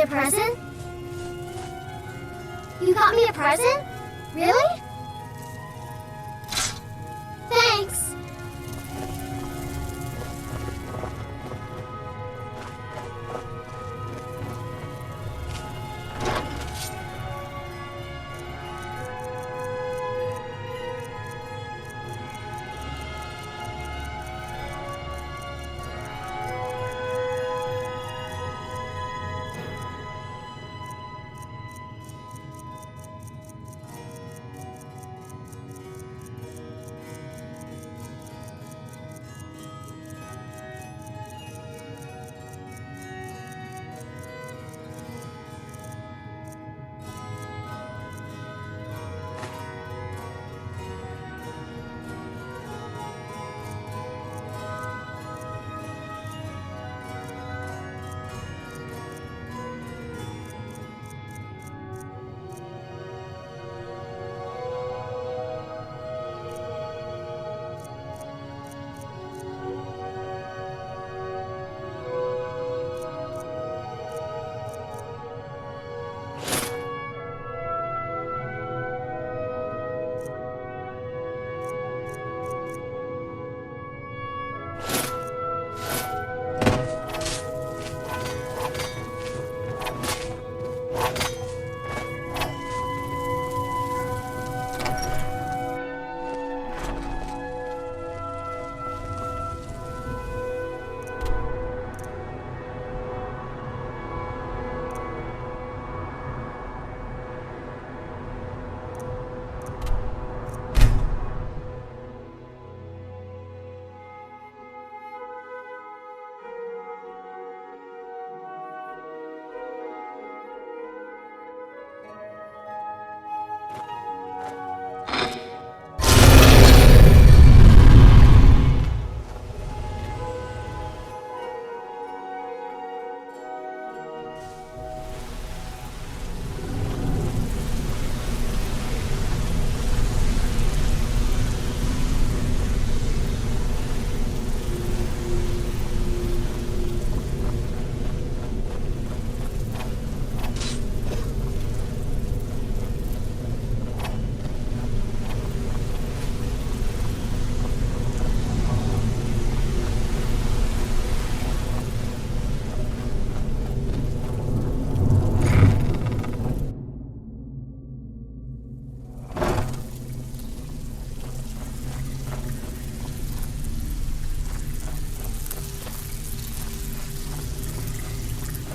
a present? You got me a present? Really? Thanks.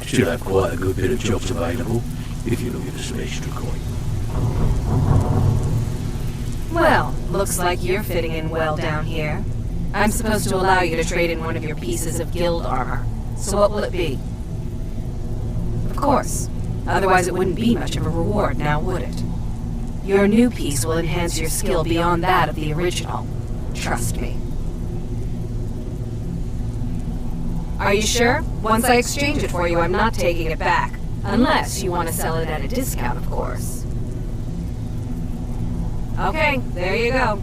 Should have quite a good bit of jobs available, if you're looking for some extra coin. Well, looks like you're fitting in well down here. I'm supposed to allow you to trade in one of your pieces of guild armor. So what will it be? Of course. Otherwise it wouldn't be much of a reward now, would it? Your new piece will enhance your skill beyond that of the original. Trust me. Are you sure? Once I exchange it for you, I'm not taking it back. Unless you want to sell it at a discount, of course. Okay, there you go.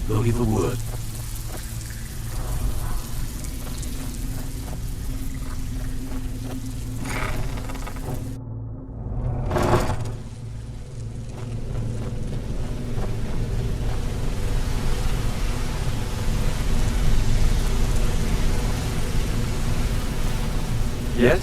Looking for wood. Yes?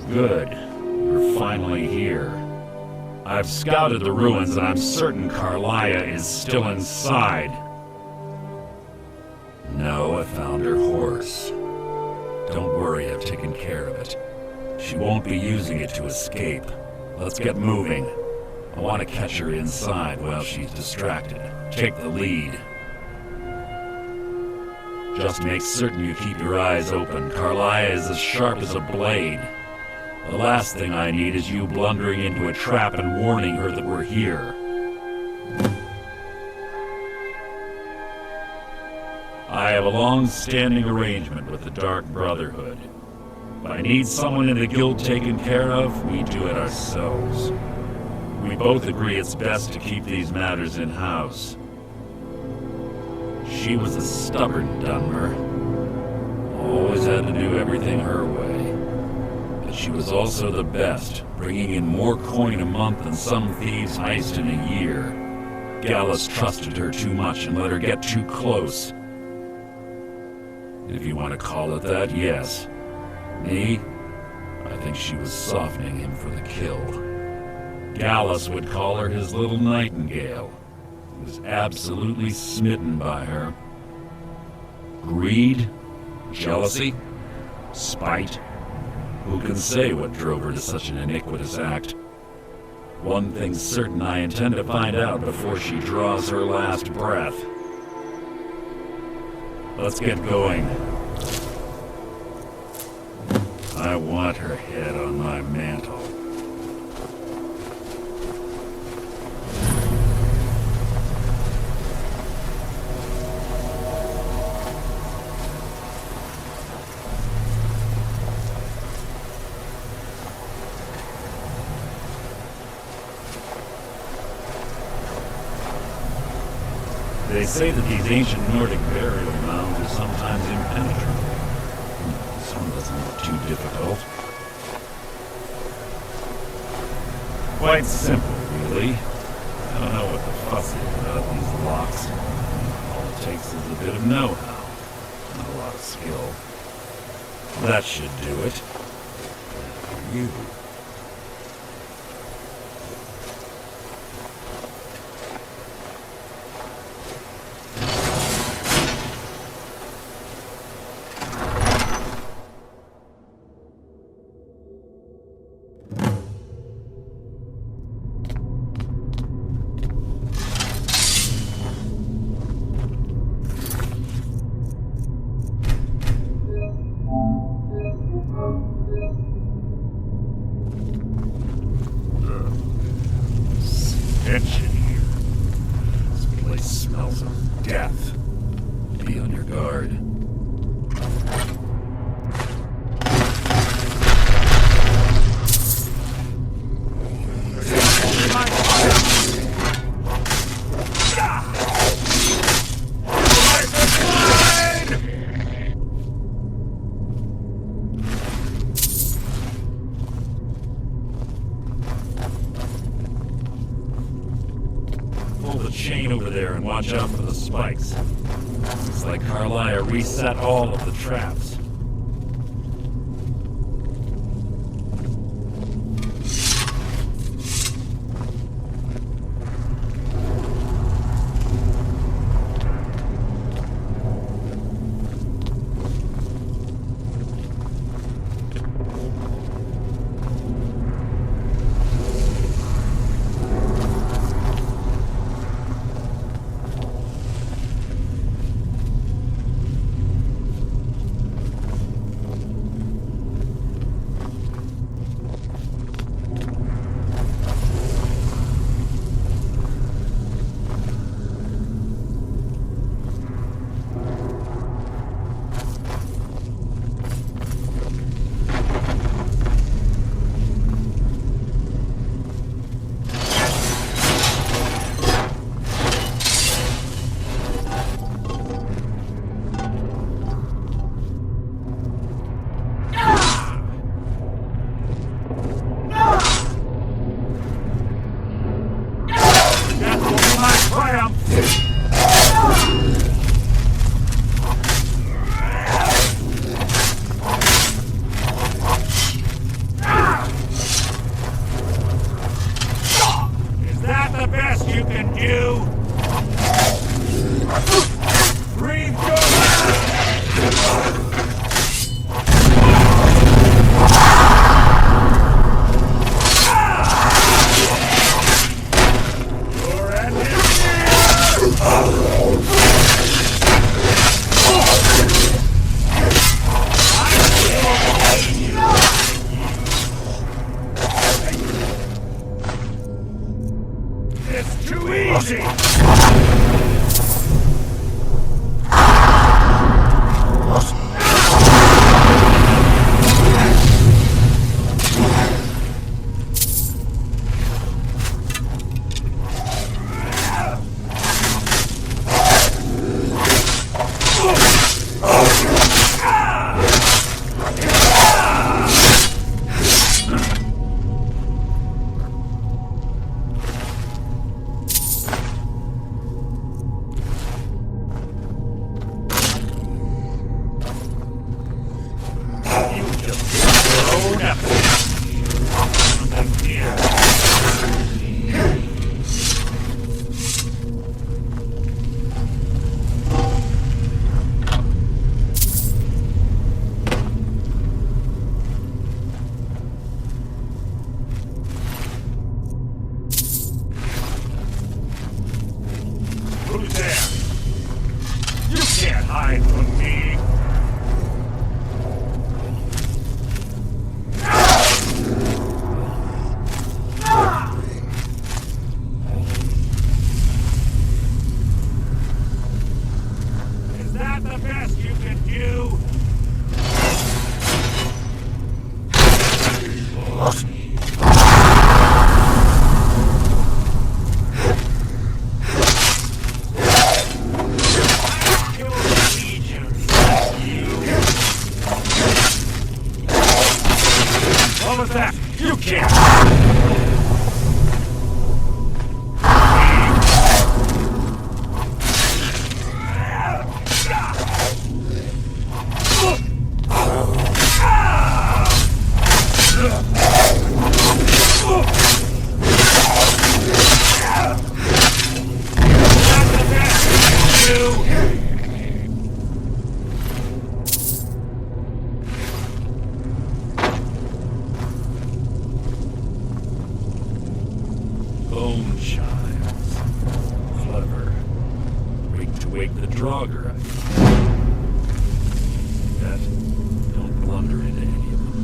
Good. You're finally here. I've scouted the ruins and I'm certain Carlia is still inside. No, I found her horse. Don't worry, I've taken care of it. She won't be using it to escape. Let's get moving. I want to catch her inside while she's distracted. Take the lead. Just make certain you keep your eyes open. Carlia is as sharp as a blade. The last thing I need is you blundering into a trap and warning her that we're here. I have a long-standing arrangement with the Dark Brotherhood. If I need someone in the guild taken care of, we do it ourselves. We both agree it's best to keep these matters in-house. She was a stubborn Dunmer. Always had to do everything her way. But she was also the best, bringing in more coin a month than some thieves heist in a year. Gallus trusted her too much and let her get too close. If you want to call it that, yes. Me? I think she was softening him for the kill. Gallus would call her his little nightingale. He was absolutely smitten by her. Greed? Jealousy? Spite? Who can say what drove her to such an iniquitous act? One thing's certain, I intend to find out before she draws her last breath. Let's get going. I want her head on my mantle. They say that these ancient Nordic burial mounds are sometimes impenetrable. This one doesn't look too difficult. Quite simple, really. I don't know what the fuss is about these locks. All it takes is a bit of know-how. Not a lot of skill. That should do it. You. Stench in here. This place smells of death. Be on your guard. Pull the chain over there and watch out for the spikes. It's like Carlia reset all of the traps. Who's there? You can't hide from me. Is that the best you can do? What was that? You can't! That's the best you can do! Bone chimes. Clever. Rigged to wake the Draugr. That. Don't blunder into any of them.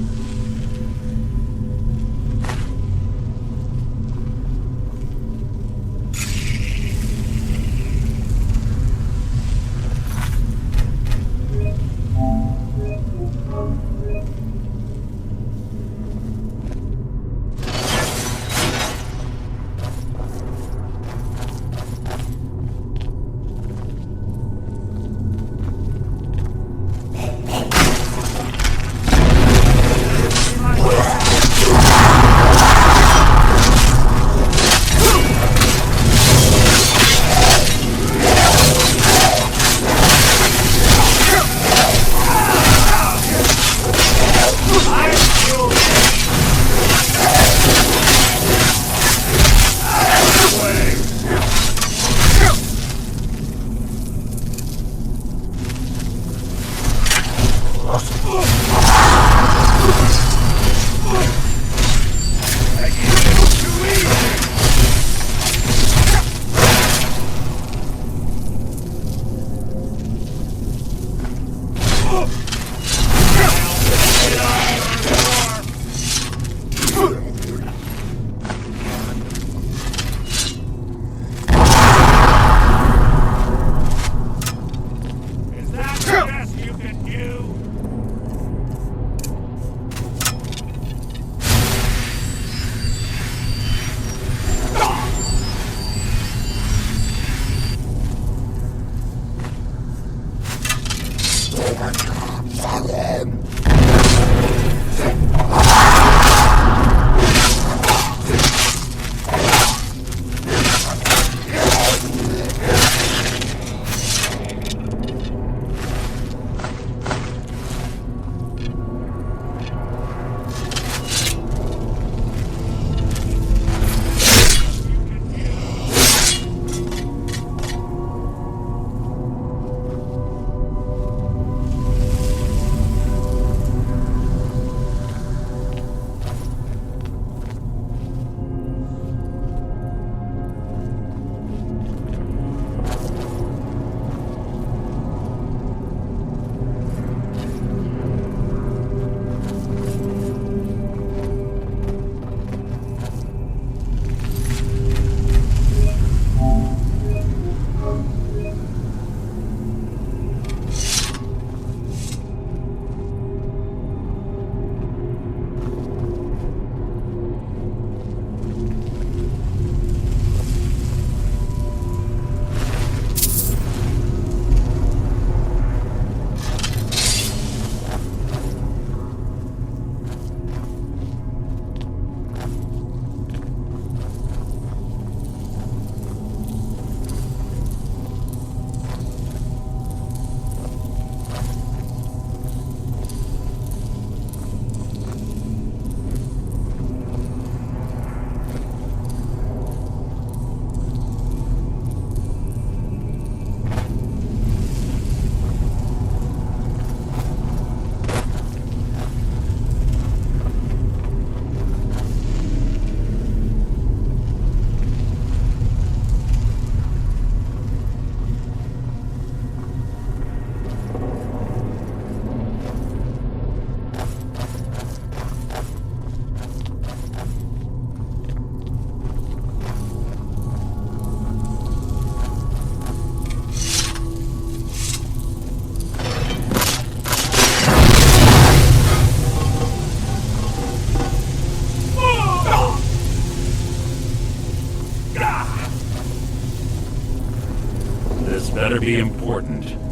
be important.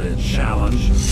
Hardly a challenge.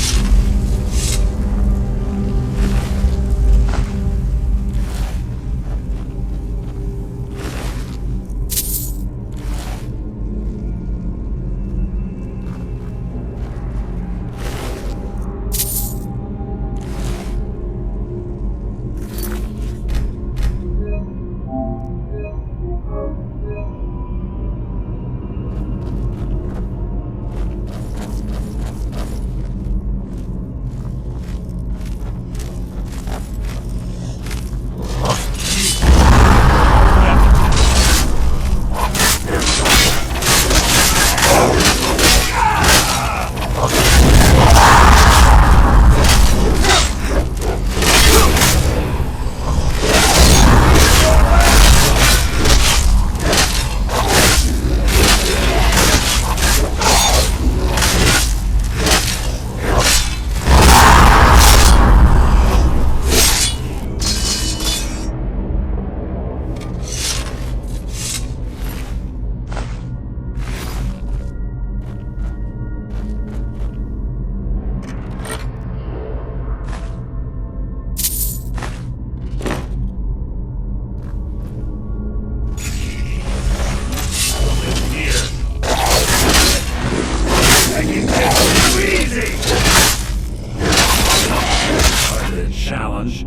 Challenge.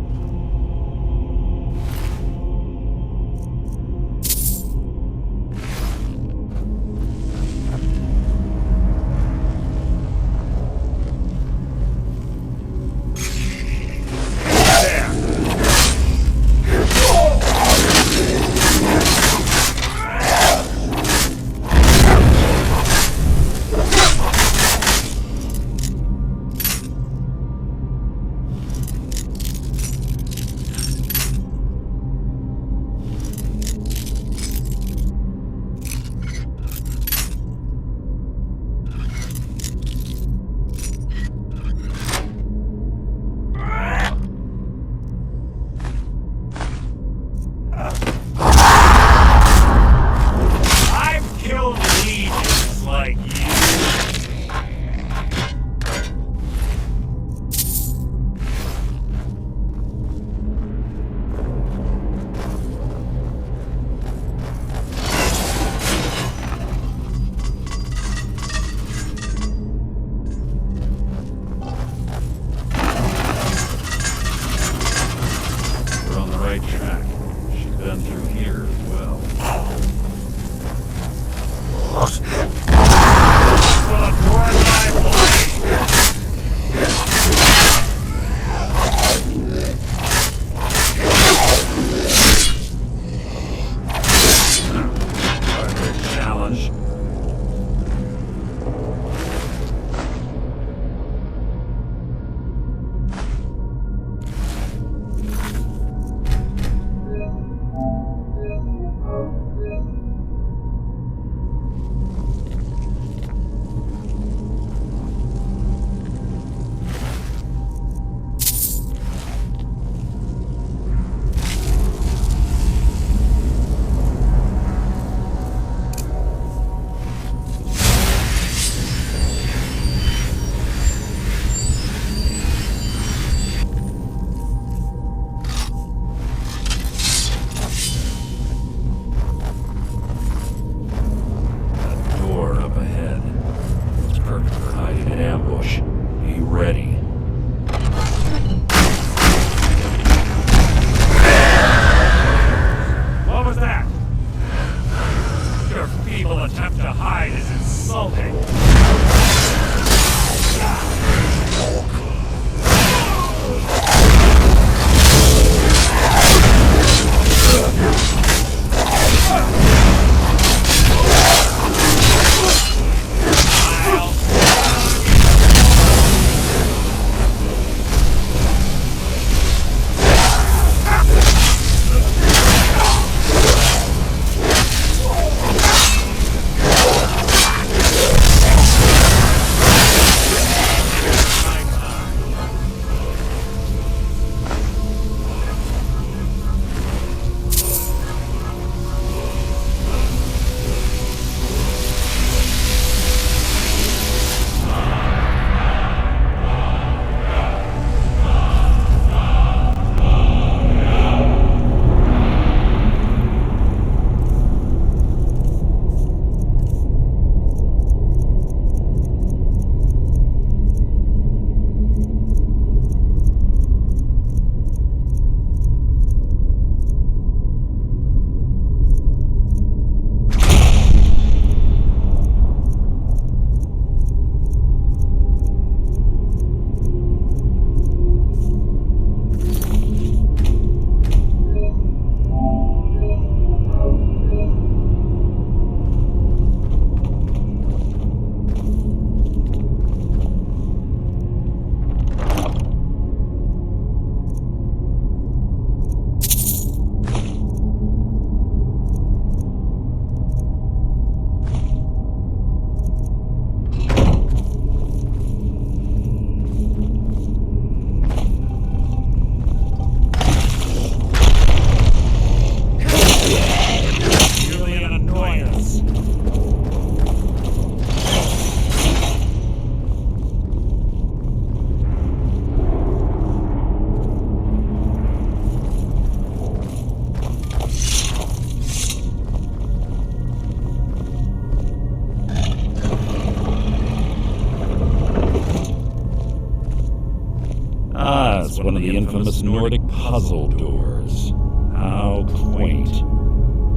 one of the infamous Nordic puzzle doors. How quaint.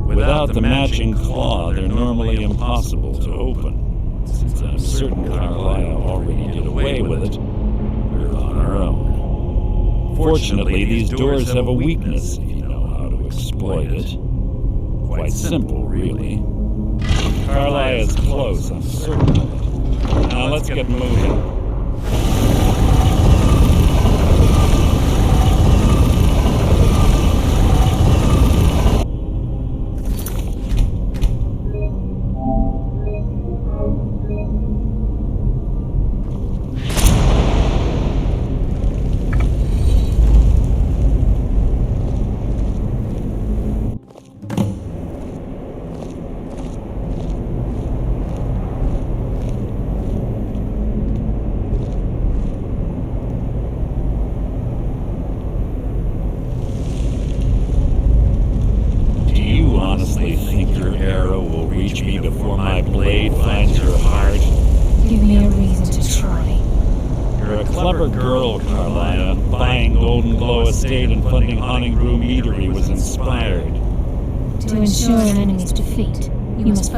Without the matching claw, they're normally impossible to open. Since I'm certain Carlisle already did away with it, we're on our own. Fortunately, these doors have a weakness if you know how to exploit it. Quite simple, really. Carlisle is close, I'm certain of it. Now let's get moving.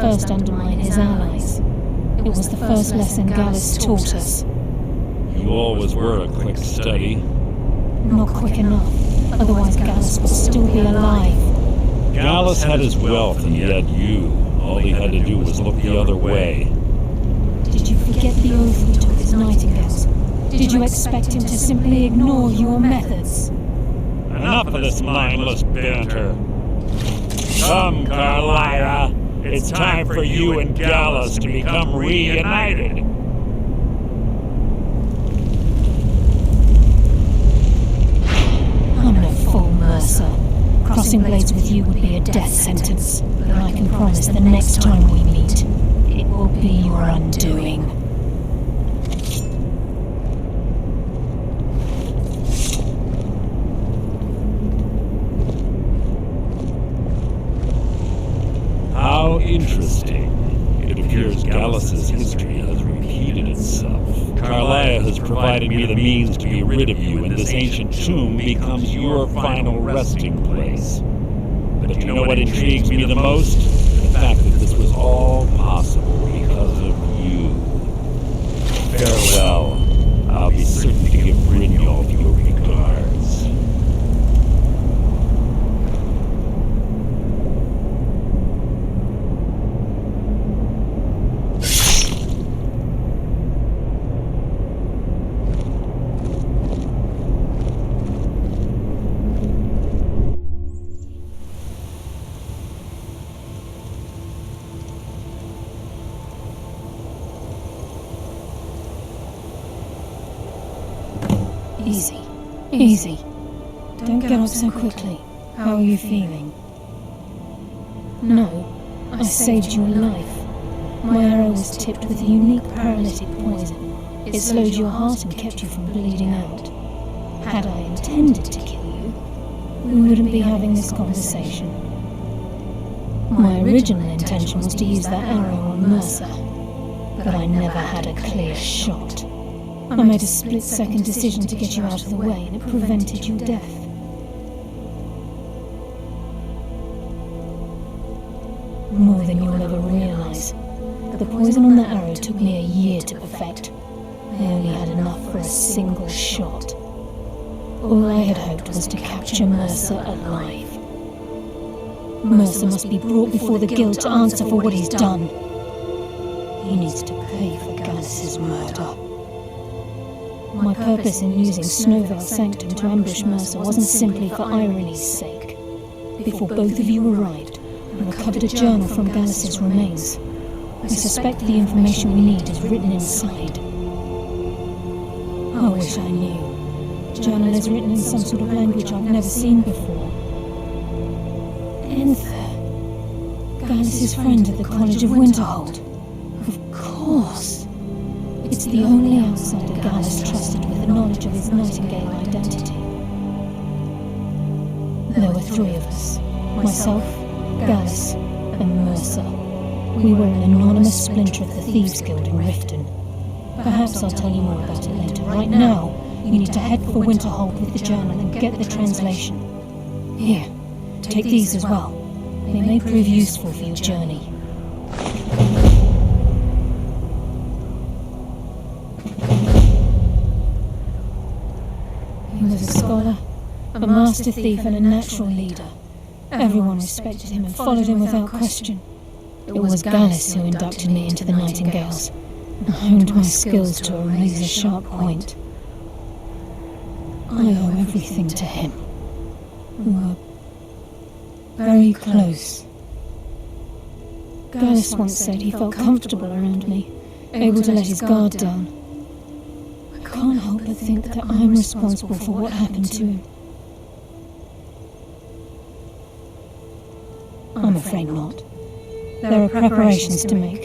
First undermine his allies. It was the first lesson Gallus taught us. You always were a quick study. Not quick enough, otherwise Gallus would still be alive. Gallus had his wealth, and yet you. All he had to do was look the other way. Did you forget the oath we took as nightingales? Did you expect him to simply ignore your methods? Enough of this mindless banter. Come, Carlisle. It's time for you and Gallus to become reunited. I'm no fool, Mercer. Crossing blades with you would be a death sentence, but I can promise the next time we meet, it will be your undoing. How interesting. It appears Gallus's history has repeated itself. Carlisle has provided me the means to be rid of you, and this ancient tomb becomes your final resting place. But you know what intrigues me the most? The fact that this was all possible because of you. Farewell. I'll be certain to give Brynjolf your regards. Easy. Don't get up so quickly. How are you feeling? No, I saved your life. My arrow was tipped with a unique paralytic poison. It slowed your heart and kept you from bleeding out. Had I intended to kill you, we wouldn't be having this conversation. My original intention was to use that arrow on Mercer, but I never had a clear shot. I made a split-second decision to get you out of the way, and it prevented your death. More than you'll ever realize. The poison on that arrow took me a year to perfect. I only had enough for a single shot. All I had hoped was to capture Mercer alive. Mercer must be brought before the Guild to answer for what he's done. He needs to pay for Gallus's murder. My purpose in using Snowvale Sanctum to ambush Mercer wasn't simply for irony's sake. Before both of you arrived, I recovered a journal from Gallus's remains. I suspect the information we need is written inside. I wish I knew. The journal is written in some sort of language I've never seen before. Enther. Gallus's friend at the College of Winterhold. Of course. It's the only outsider Gallus trusted with the knowledge of his Nightingale identity. There were three of us. Myself, Gallus, and Mercer. We were an anonymous splinter of the Thieves Guild in Riften. Perhaps I'll tell you more about it later. Right now, You need to head for Winterhold with the journal and get the translation. Here, take these as well. They may prove useful for your journey. He was a scholar, a master thief and a natural leader. Everyone respected him and followed him without question. It was Gallus who inducted me into the Nightingales and honed my skills to a razor-sharp point. I owe everything to him. We were very close. Gallus once said he felt comfortable around me, able to let his guard down. I can't help but think that I'm responsible for what happened to him. I'm afraid not. There are preparations to make,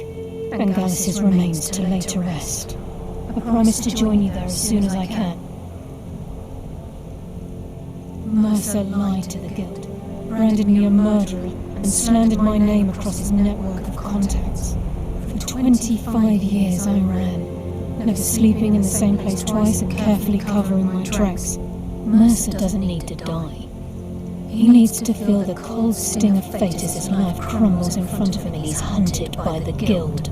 and Gallus's remains to lay to rest. I promise to join you there as soon as I can. Mercer lied to the Guild, branded me a murderer, and slandered my name across his network of contacts. For 25 years I ran, never sleeping in the same place twice and carefully covering my tracks. Mercer doesn't need to die. He needs to feel the cold sting of fate as his life crumbles in front of him and he's hunted by the Guild.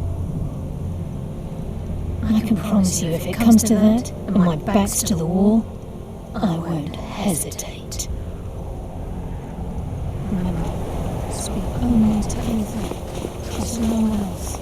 And I can promise you, if it comes to that, and my back's to the wall, I won't hesitate. Remember, speak only to Ethan. Trust no one else.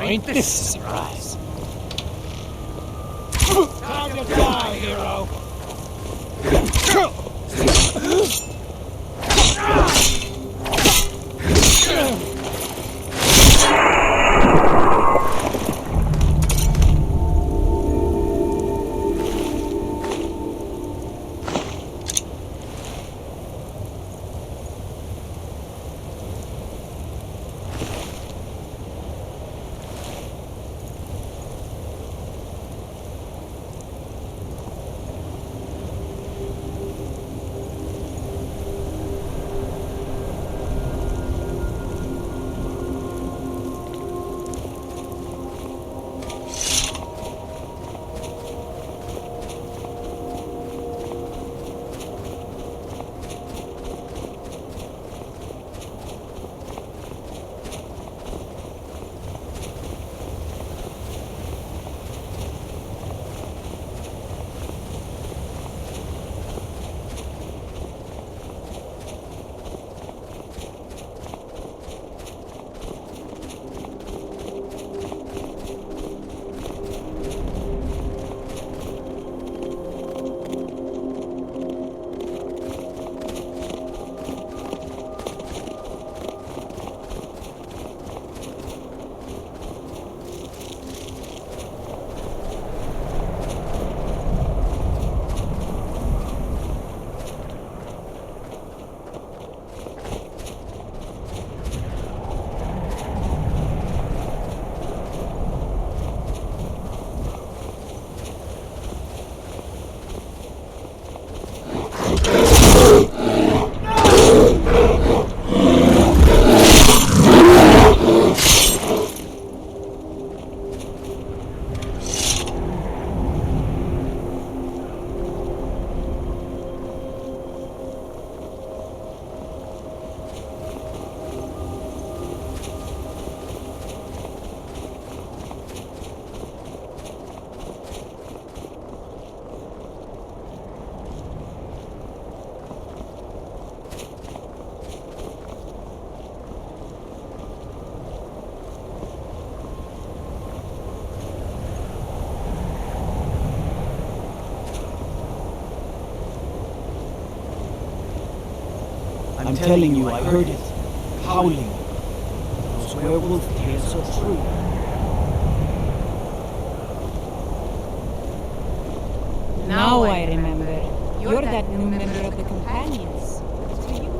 Ain't this a surprise? Time to die, hero! I'm telling you, I heard it. Howling. Those werewolf tales are true. Now I remember. You're that new member of the Companions. To you,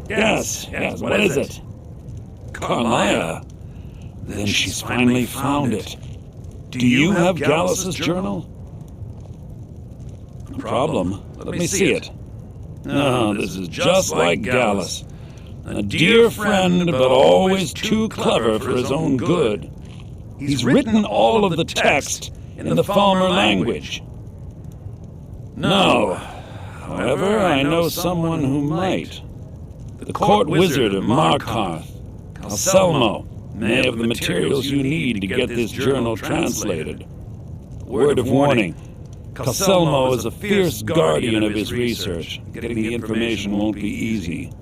Yes, what is it? Carmaya. Then she's finally found it. Do you have Gallus's journal? No problem. Let me see it. No, this is just like Gallus. A dear friend, but always too clever for his own good. He's written all of the text in the Falmer language. No. However, I know someone who might. The court wizard of Markarth, Calselmo, may have the materials you need to get this journal translated. Word of warning, Calselmo is a fierce guardian of his research. Getting the information won't be easy.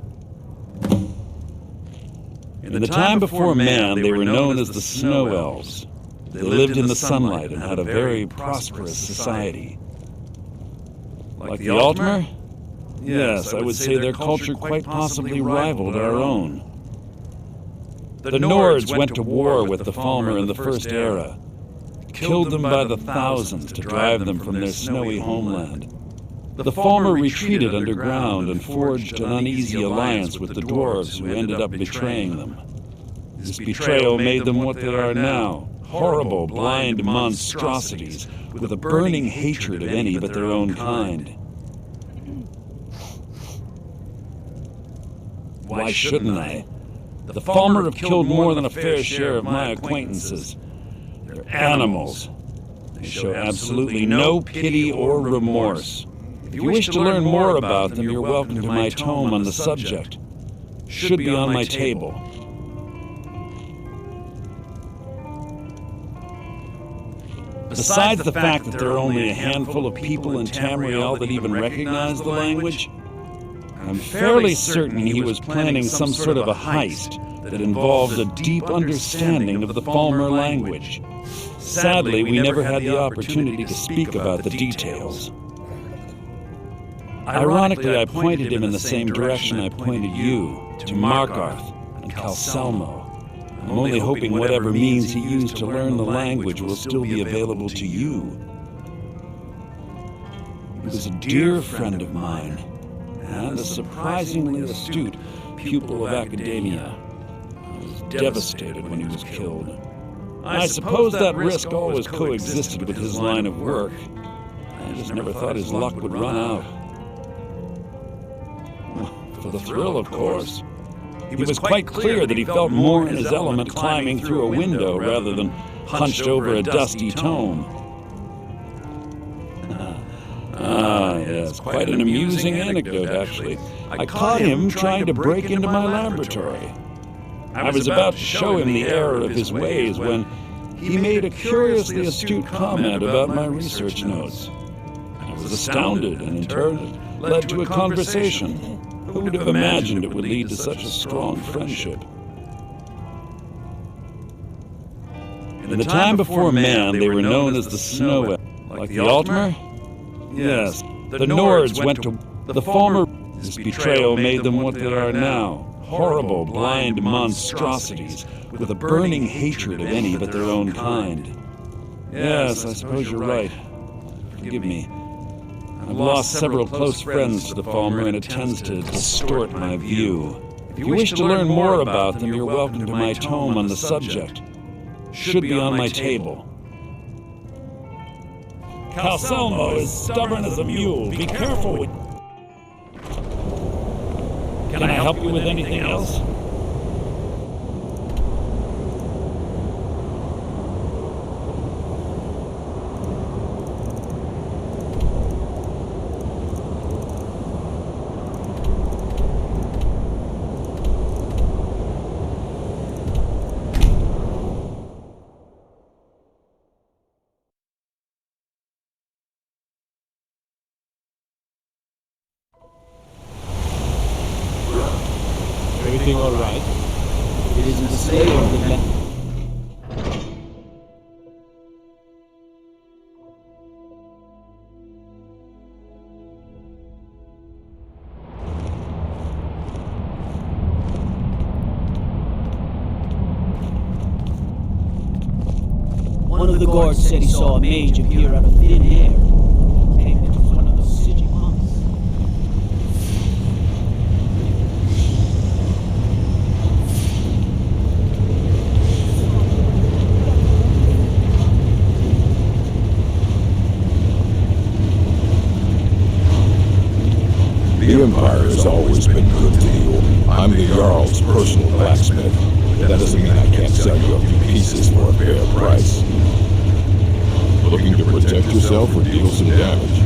In the time before man, they were known as the Snow Elves. They lived in the sunlight and had a very prosperous society. Like the Altmer? Yes, I would say their culture quite possibly rivaled our own. The Nords went to war with the Falmer in the First Era, killed them by the thousands to drive them from their snowy homeland. The Falmer retreated underground and forged an uneasy alliance with the dwarves who ended up betraying them. This betrayal made them what they are now, horrible, blind monstrosities with a burning hatred of any but their own kind. Why shouldn't I? The Falmer have killed more than a fair share of my acquaintances. They're animals. They show absolutely no pity or remorse. If you wish to learn more about them, you're welcome to my tome on the subject. Should be on my table. Besides the fact that there are only a handful of people in Tamriel that even recognize the language, I'm fairly certain he was planning some sort of a heist that involved a deep understanding of the Falmer language. Sadly, we never had the opportunity to speak about the details. Ironically, I pointed him in the same direction I pointed you, to Markarth and Calselmo. I'm only hoping whatever means he used to learn the language will still be available to you. He was a dear friend of mine, and a surprisingly astute pupil of academia. I was devastated when he was killed. I suppose that risk always coexisted with his line of work. I just never thought his luck would run out. For the thrill, of course. He was quite clear that he felt more in his element climbing through a window rather than hunched over a dusty tome. Yes, quite an amusing anecdote, actually. I caught him trying to break into my laboratory. I was about to show him the error of his ways when He made a curiously astute comment about my research notes. I was astounded, and in turn led to a conversation. Who would have imagined it would lead to such a strong friendship? In the time before man, they were known as the Snow Elves. Like the Altmer? Yes, the Nords went to the former. His betrayal made them what they are now. Horrible, blind monstrosities, with a burning hatred of any but their own kind. Yes, I suppose you're right. Forgive me. I've lost several close friends to the Falmer, and it tends to distort my view. If you wish to learn more about them, you're welcome to my tome on the subject. Should be on my table. Calcelmo is stubborn as a mule. Be careful with... Can I help you with anything else? Everything all right? It isn't the slave of the land. One of the guards said he saw a mage appear out of thin air. Maybe it was one of those Sigil monks. The Empire has always been good to you. I'm the Jarl's personal blacksmith. That doesn't mean I can't sell you a few pieces for a fair price. Looking to protect yourself or deal some damage?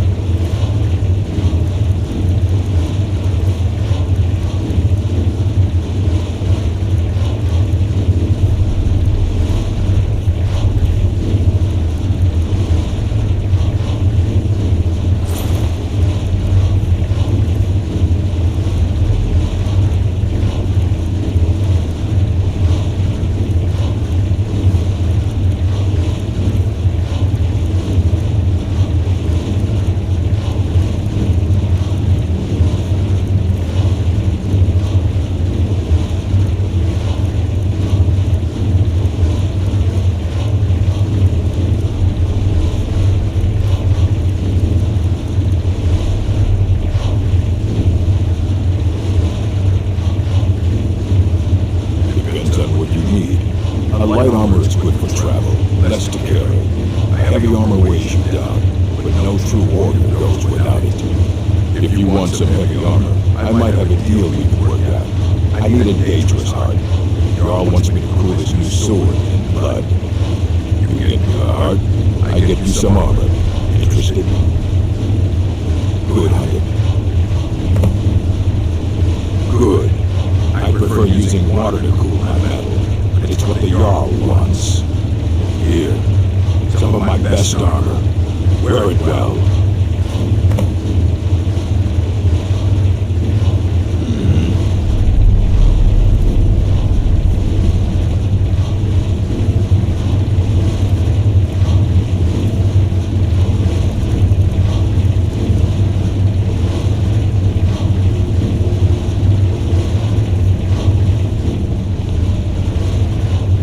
Light armor is good for travel, less to carry. A heavy armor weighs you down, but no true warrior goes without it. If you want some heavy armor, I might have a deal we can work out. I need a dangerous heart. Jarl wants me to cool his new sword in blood. You get me a heart, I get you some armor. Interested? Good, hunter. Good. I prefer using water to cool my metal. It's what the Jarl wants. Here, some of my best armor. Wear it well.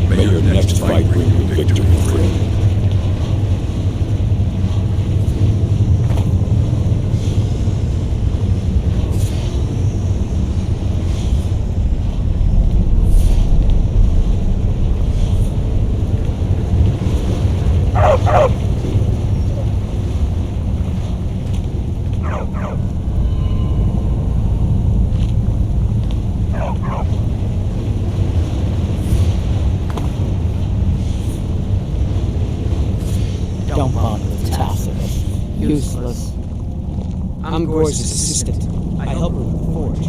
May your next fight bring you victory, friend. Don't bother with tasks of it. Useless. I'm Gore's assistant. I help her with the forge.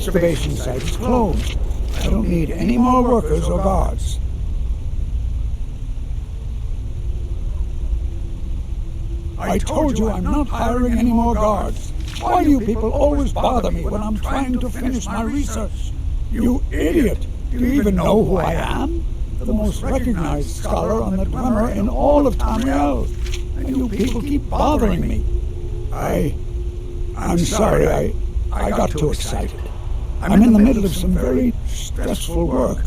excavation site is closed. I don't need any more workers or guards. I told you I'm not hiring any more guards. Why do you people always bother me when I'm trying to finish my research? You idiot! Do you even know who I am? The most recognized scholar on the Glimmer in all of Tamriel. And you people keep bothering me. I'm sorry, I got too excited. I'm in the middle of some very stressful work,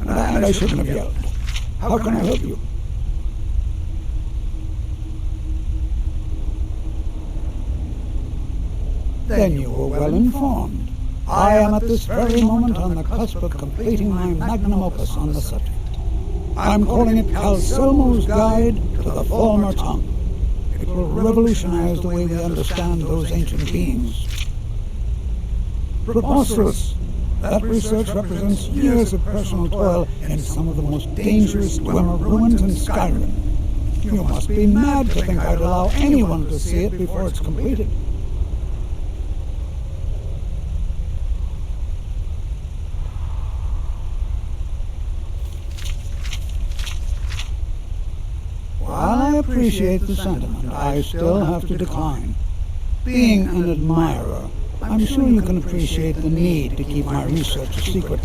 and I shouldn't have yelled. How can I help you? Then you were well informed. I am at this very moment on the cusp of completing my magnum opus on the subject. I'm calling it Calcelmo's Guide to the Former Tongue. It will revolutionize the way we understand those ancient beings. Preposterous! That research represents years of personal toil in some of the most dangerous Dwemer ruins in Skyrim. You must be mad to think I'd allow anyone to see it before it's completed. While I appreciate the sentiment, I still have to decline. Being an admirer, I'm sure you can appreciate the need to keep my research a secret.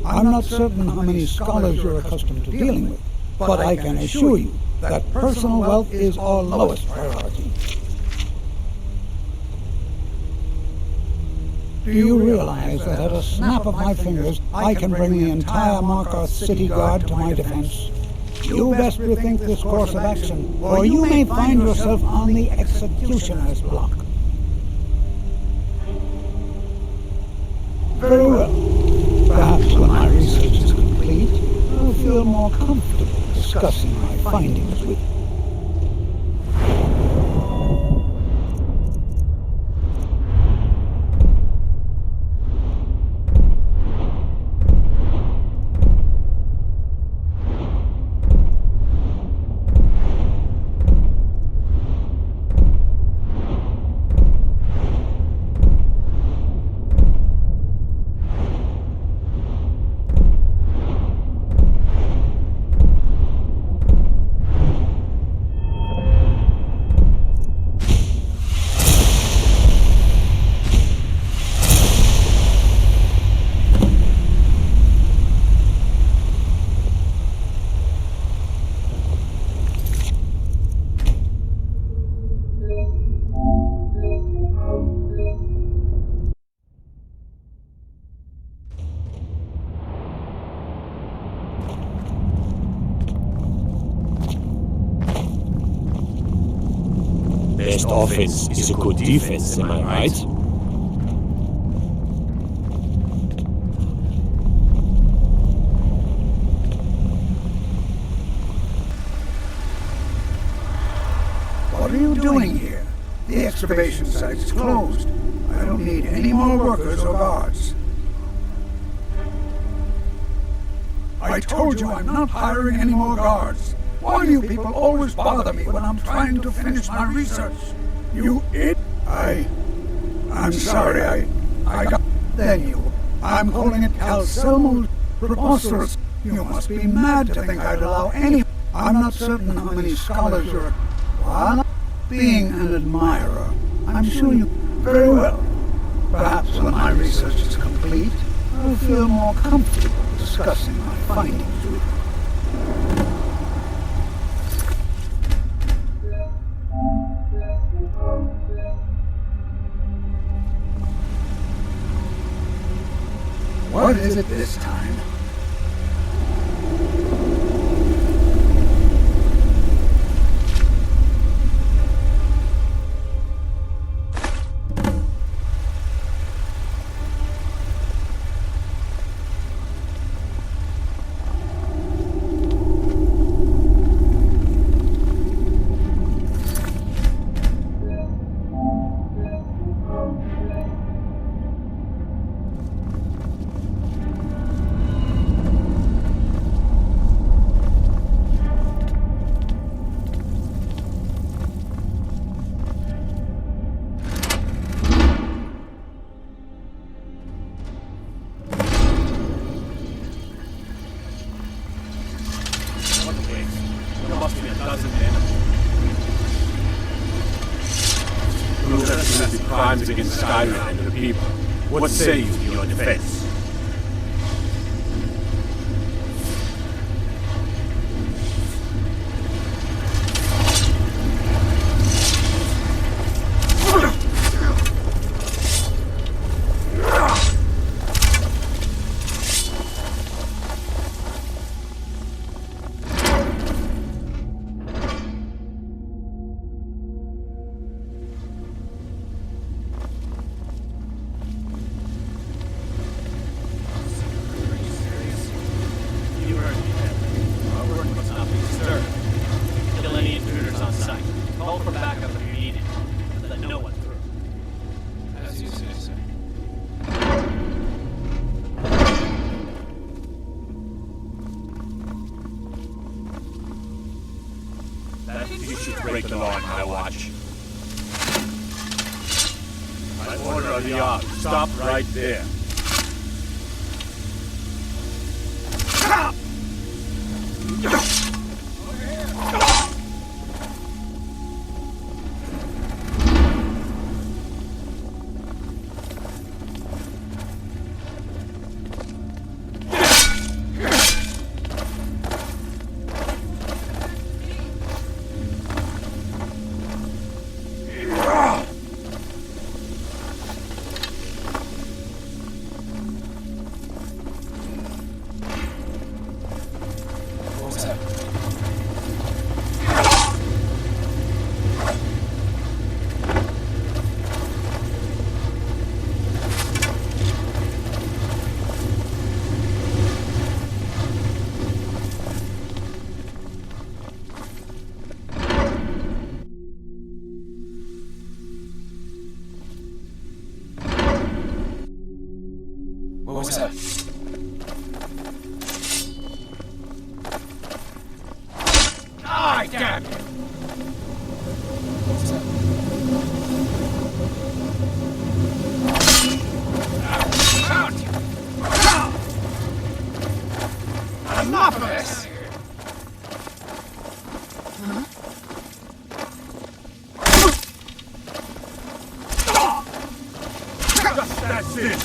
I'm not certain how many scholars you're accustomed to dealing with, but I can assure you that personal wealth is our lowest priority. Do you realize that at a snap of my fingers, I can bring the entire Markarth city guard to my defense? You best rethink this course of action, or you may find yourself on the executioner's block. Very well. Perhaps when my research is complete, I'll feel more comfortable discussing my findings with you. Best offense is a good defense, am I right? What are you doing here? The excavation site is closed. I don't need any more workers or guards. I told you I'm not hiring any more guards. Why do you people always bother me when I'm trying to finish my research? You I'm sorry, I got... Then you... I'm calling it Calcelmo's Preposterous. You must be mad to think I'd allow any... I'm not certain how many scholars you're... While being an admirer, I'm sure you... Very well. Perhaps when my research is complete, I'll feel more comfortable discussing my findings with you. What is it this time? crimes against Skyrim and her people. What say you in your defense? You should break the law on my watch. My order of the off. Stop right there. What was that? Ah, damn it! What was that? Enough of this! Just that's it!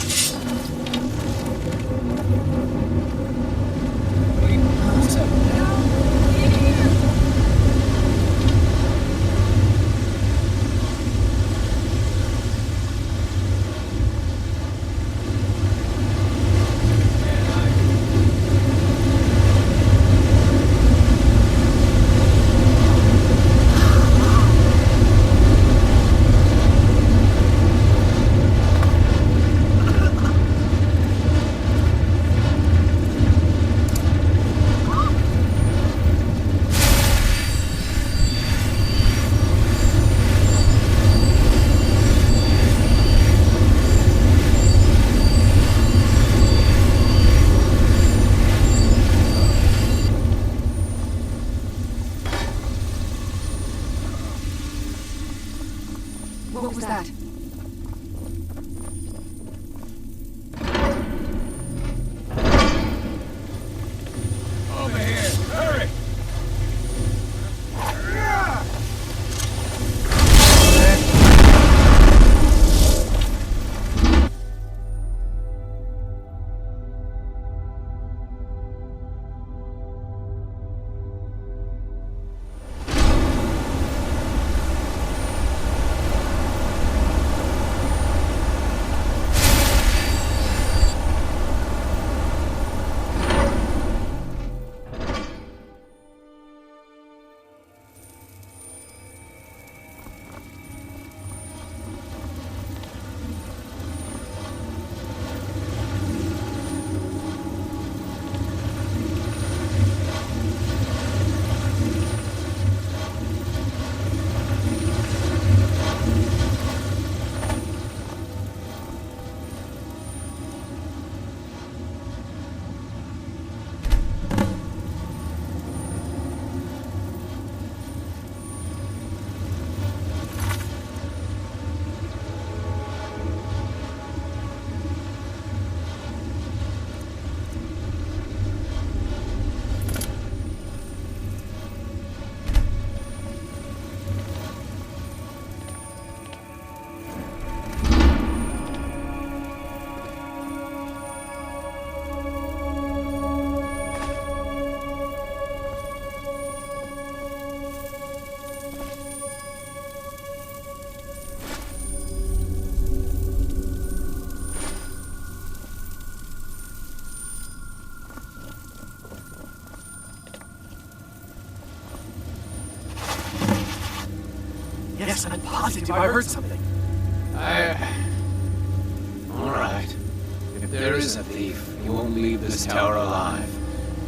positive I heard something. Alright. If there is a thief, he won't leave this tower alive.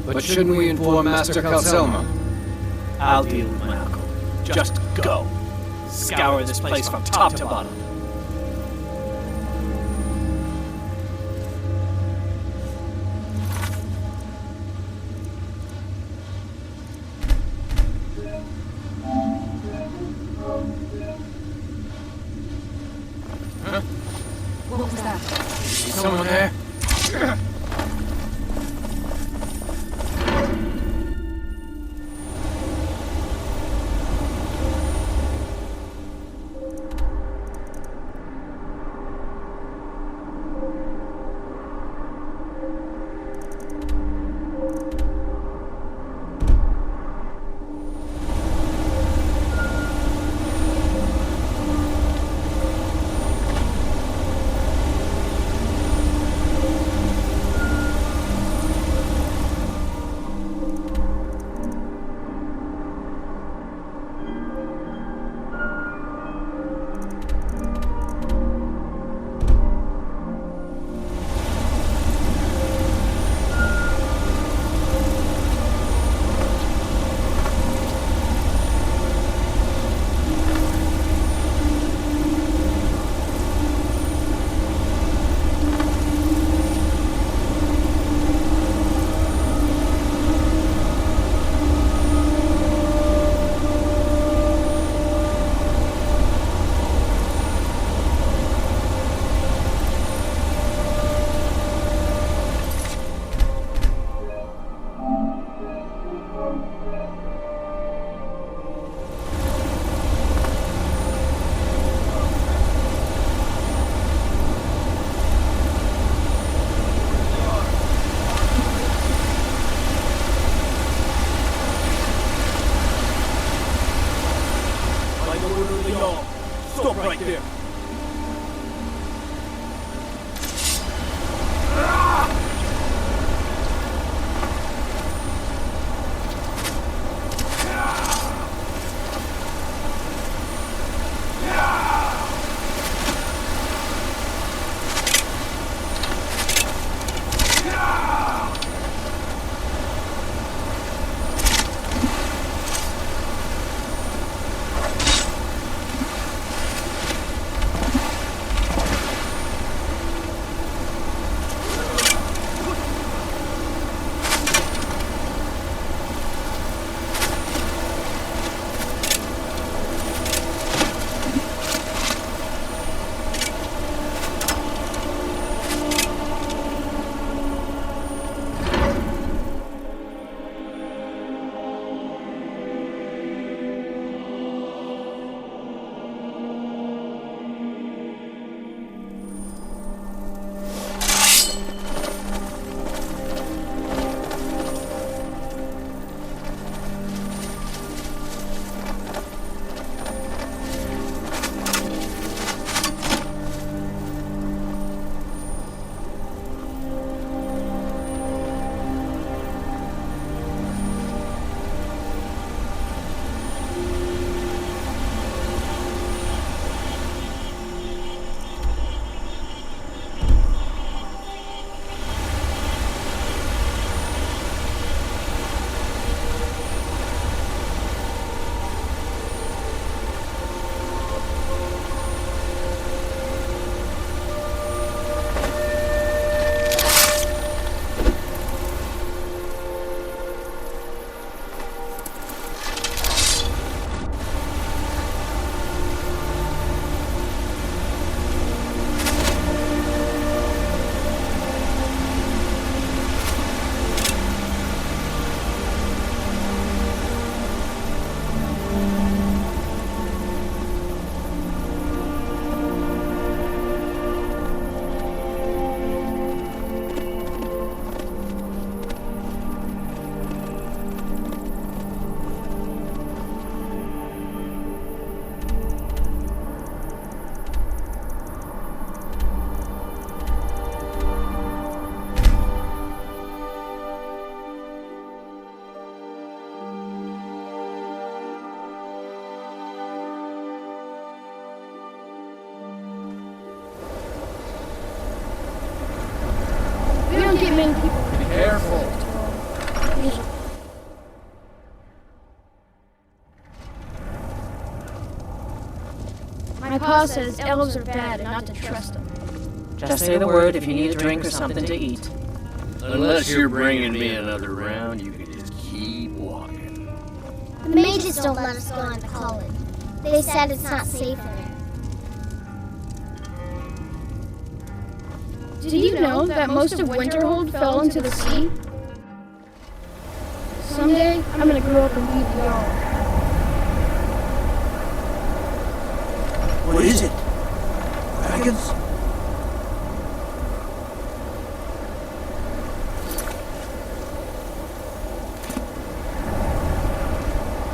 But shouldn't we inform Master Calcelmo? I'll deal with my uncle. Just go. Scour this place from top to bottom. Huh? What was that? Is someone there? Pa says elves are bad and not to trust them. Just say the word if you need a drink or something to eat. Unless you're bringing me another round, you can just keep walking. The mages don't let us go into college. They said it's not safe in there. Did you know that most of Winterhold fell into the sea? Someday, I'm gonna grow up and be the Jarl. What is it? Dragons?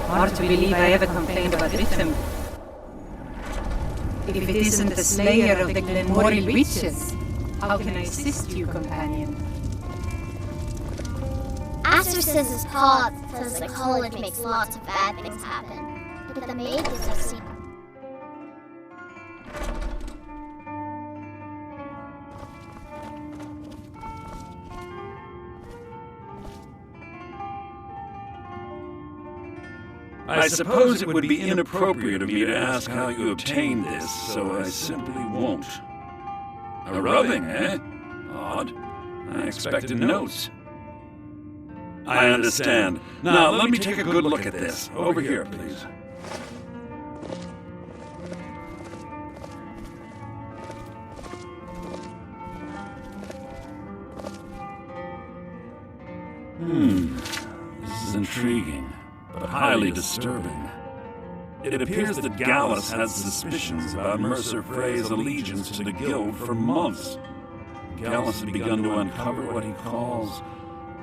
Hard to believe I ever complained about rhythm. If it isn't the slayer of the Glenmoril witches, how can I assist you, companion? Aster says his pa says the college makes lots of bad things happen, but the mages have seen. I suppose it would be inappropriate of me to ask how you obtained this, so I simply won't. A rubbing, eh? Odd. I expected notes. I understand. Now, let me take a good look at this. Over here, please. This is intriguing, but highly disturbing. It appears that Gallus has suspicions about Mercer Frey's allegiance to the Guild for months. Gallus had begun to uncover what he calls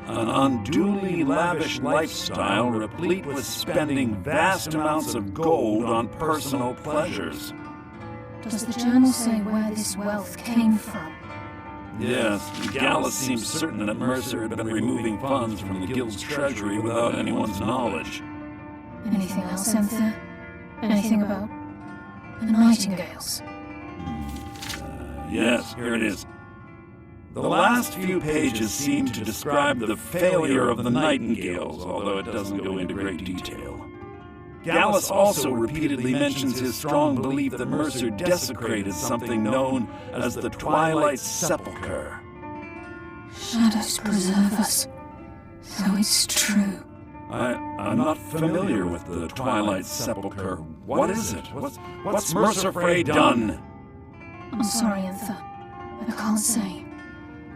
an unduly lavish lifestyle replete with spending vast amounts of gold on personal pleasures. Does the journal say where this wealth came from? Yes, Gallus seems certain that Mercer had been removing funds from the Guild's treasury without anyone's knowledge. Anything else, Anthea? Anything about the Nightingales? Yes, here it is. The last few pages seem to describe the failure of the Nightingales, although it doesn't go into great detail. Gallus also repeatedly mentions his strong belief that Mercer desecrated something known as the Twilight Sepulchre. Shadows preserve us, so it's true. I'm not familiar with the Twilight Sepulchre. What is it? What's Mercer Frey done? I'm sorry, Antha. I can't say.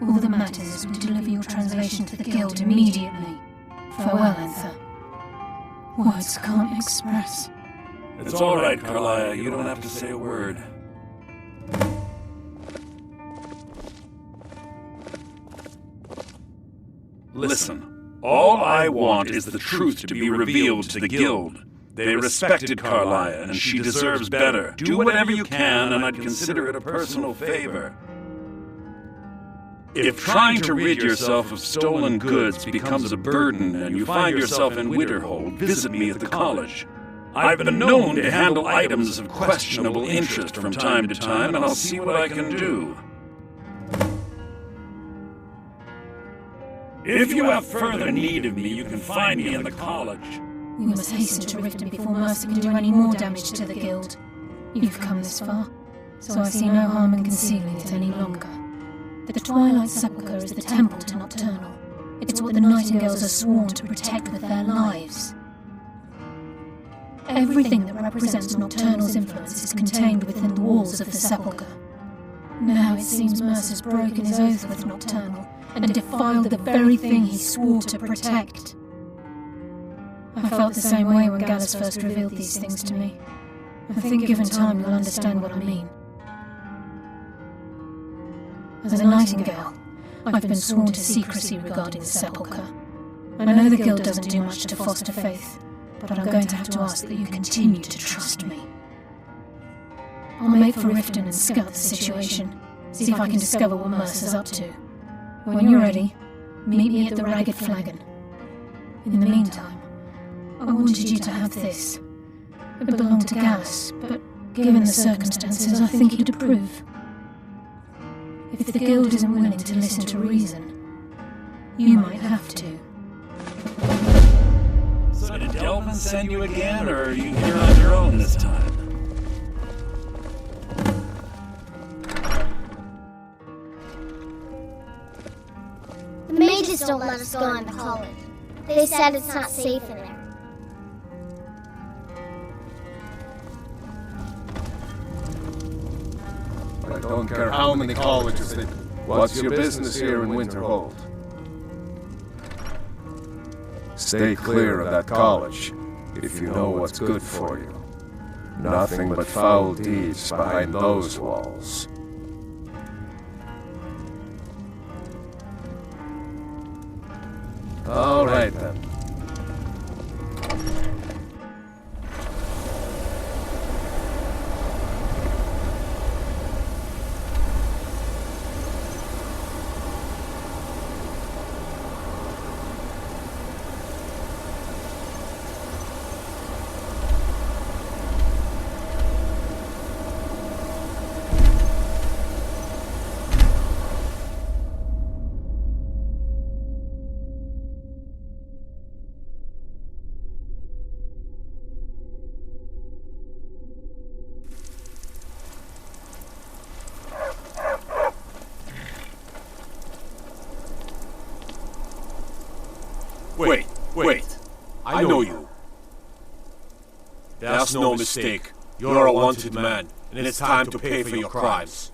All that matters is we deliver your translation to the Guild immediately. Farewell, Antha. Words can't express. It's all right, Carlia. You don't have to say a word. Listen. All I want is the truth to be revealed to the Guild. They respected Carlia, and she deserves better. Do whatever you can, and I'd consider it a personal favor. If trying to rid yourself of stolen goods becomes a burden and you find yourself in Winterhold, visit me at the college. I've been known to handle items of questionable interest from time to time, and I'll see what I can do. If you have further need of me, you can find me in the college. We must hasten to Riften before Mercer can do any more damage to the Guild. You've come this far, so I see no harm in concealing it any longer. The Twilight Sepulchre is the temple to Nocturnal. It's what the Nightingales are sworn to protect with their lives. Everything that represents Nocturnal's influence is contained within the walls of the Sepulchre. Now it seems Mercer's broken his oath with Nocturnal and defiled the very thing he swore to protect. I felt the same way when Gallus first revealed these things to me. I think given time you'll understand what I mean. As a Nightingale, I've been sworn to secrecy regarding the Sepulchre. I know the Guild doesn't do much to foster faith, but I'm going to have to ask that you continue to trust me. I'll make for Riften and scout the situation, see if I can discover what Mercer's up to. When you're ready, meet me at the Ragged Flagon. In the meantime, I wanted you to have this. It belonged to Gallus, but given the circumstances, I think he'd approve. If the Guild isn't willing to listen to reason, you might have to. So did Delvin send you again, or are you here on your own this time? don't let us go in the college. They said it's not safe in there. I don't care how many colleges they... What's your business here in Winterhold? Stay clear of that college, if you know what's good for you. Nothing but foul deeds behind those walls. All right then. Wait. I know you. That's no mistake. You're a wanted man, and it's time to pay for your crimes.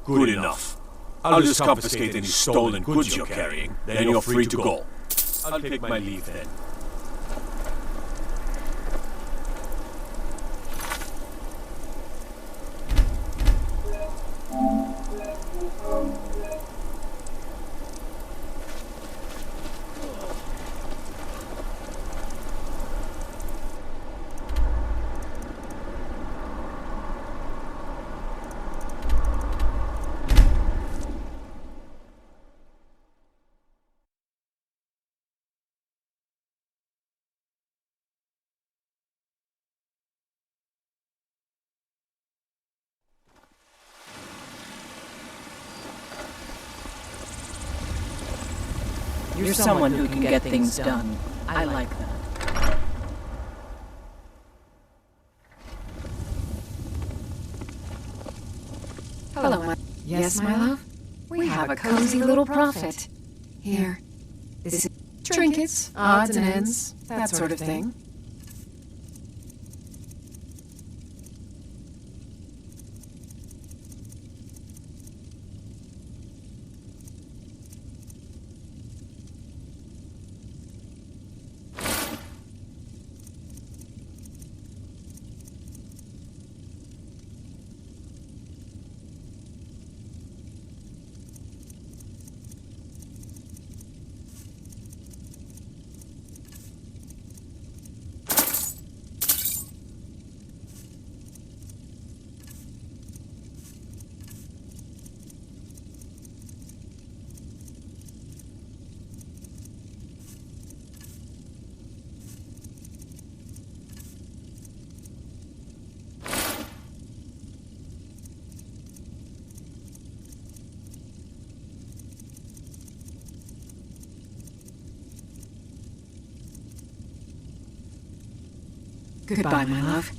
Good enough. I'll just confiscate any stolen goods you're carrying, then you're free to go. I'll take my leave then. You're someone who can get things done. I like that. Hello, yes, my love? We have a cozy little prophet. Here. This is trinkets, odds and ends, that sort of thing. Goodbye, my love.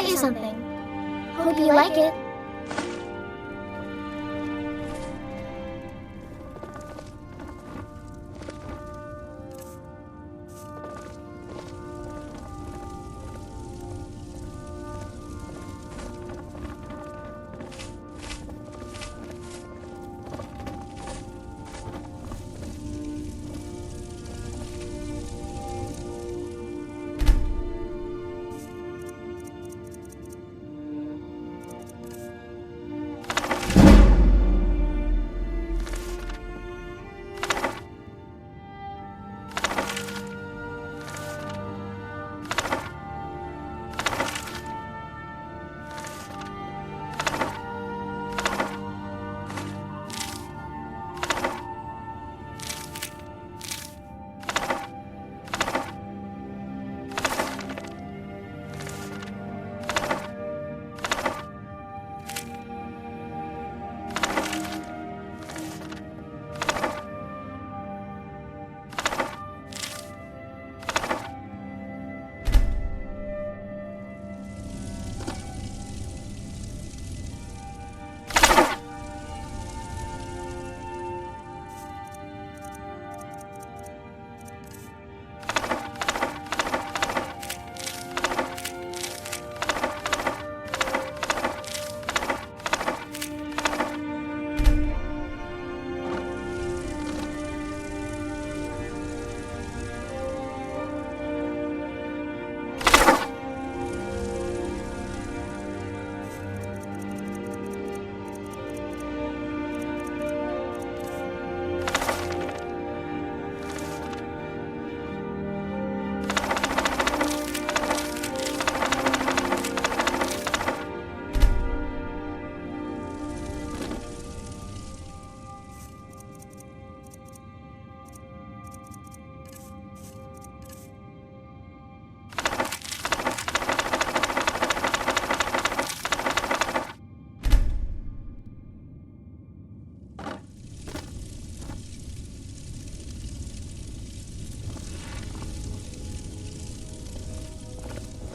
got you something. Hope you like it.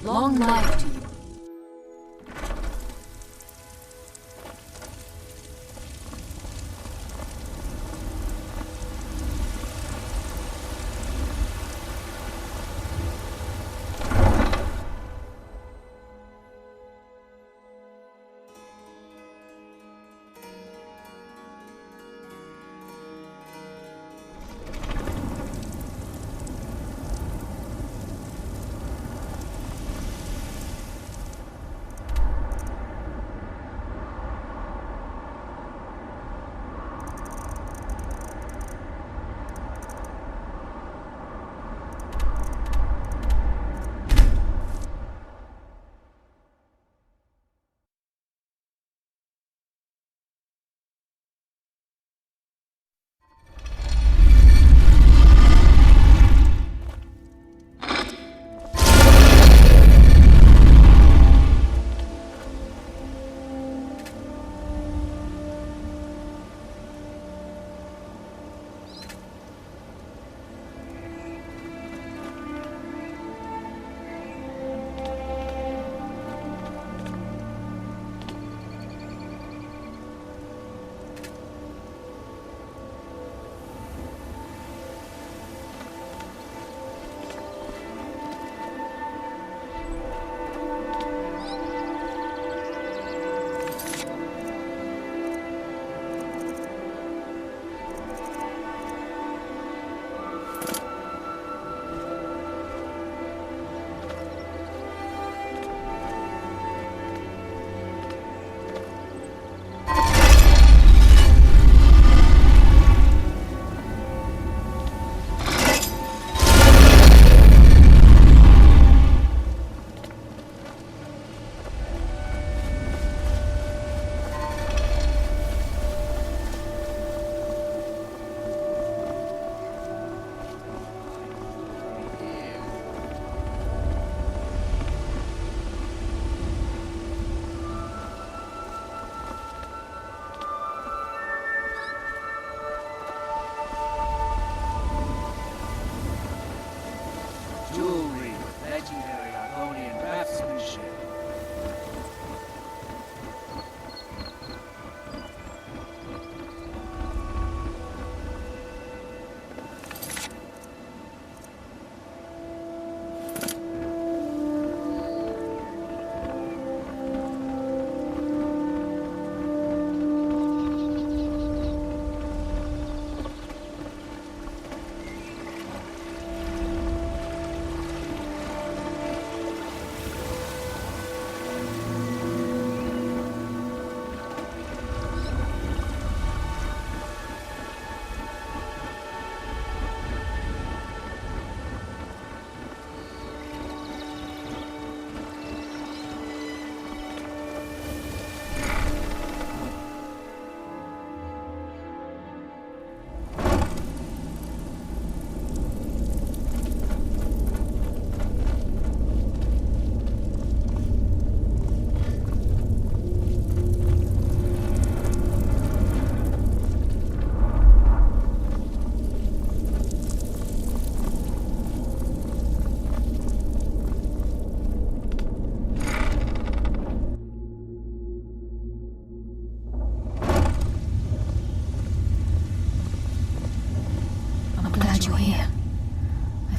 Long life to you.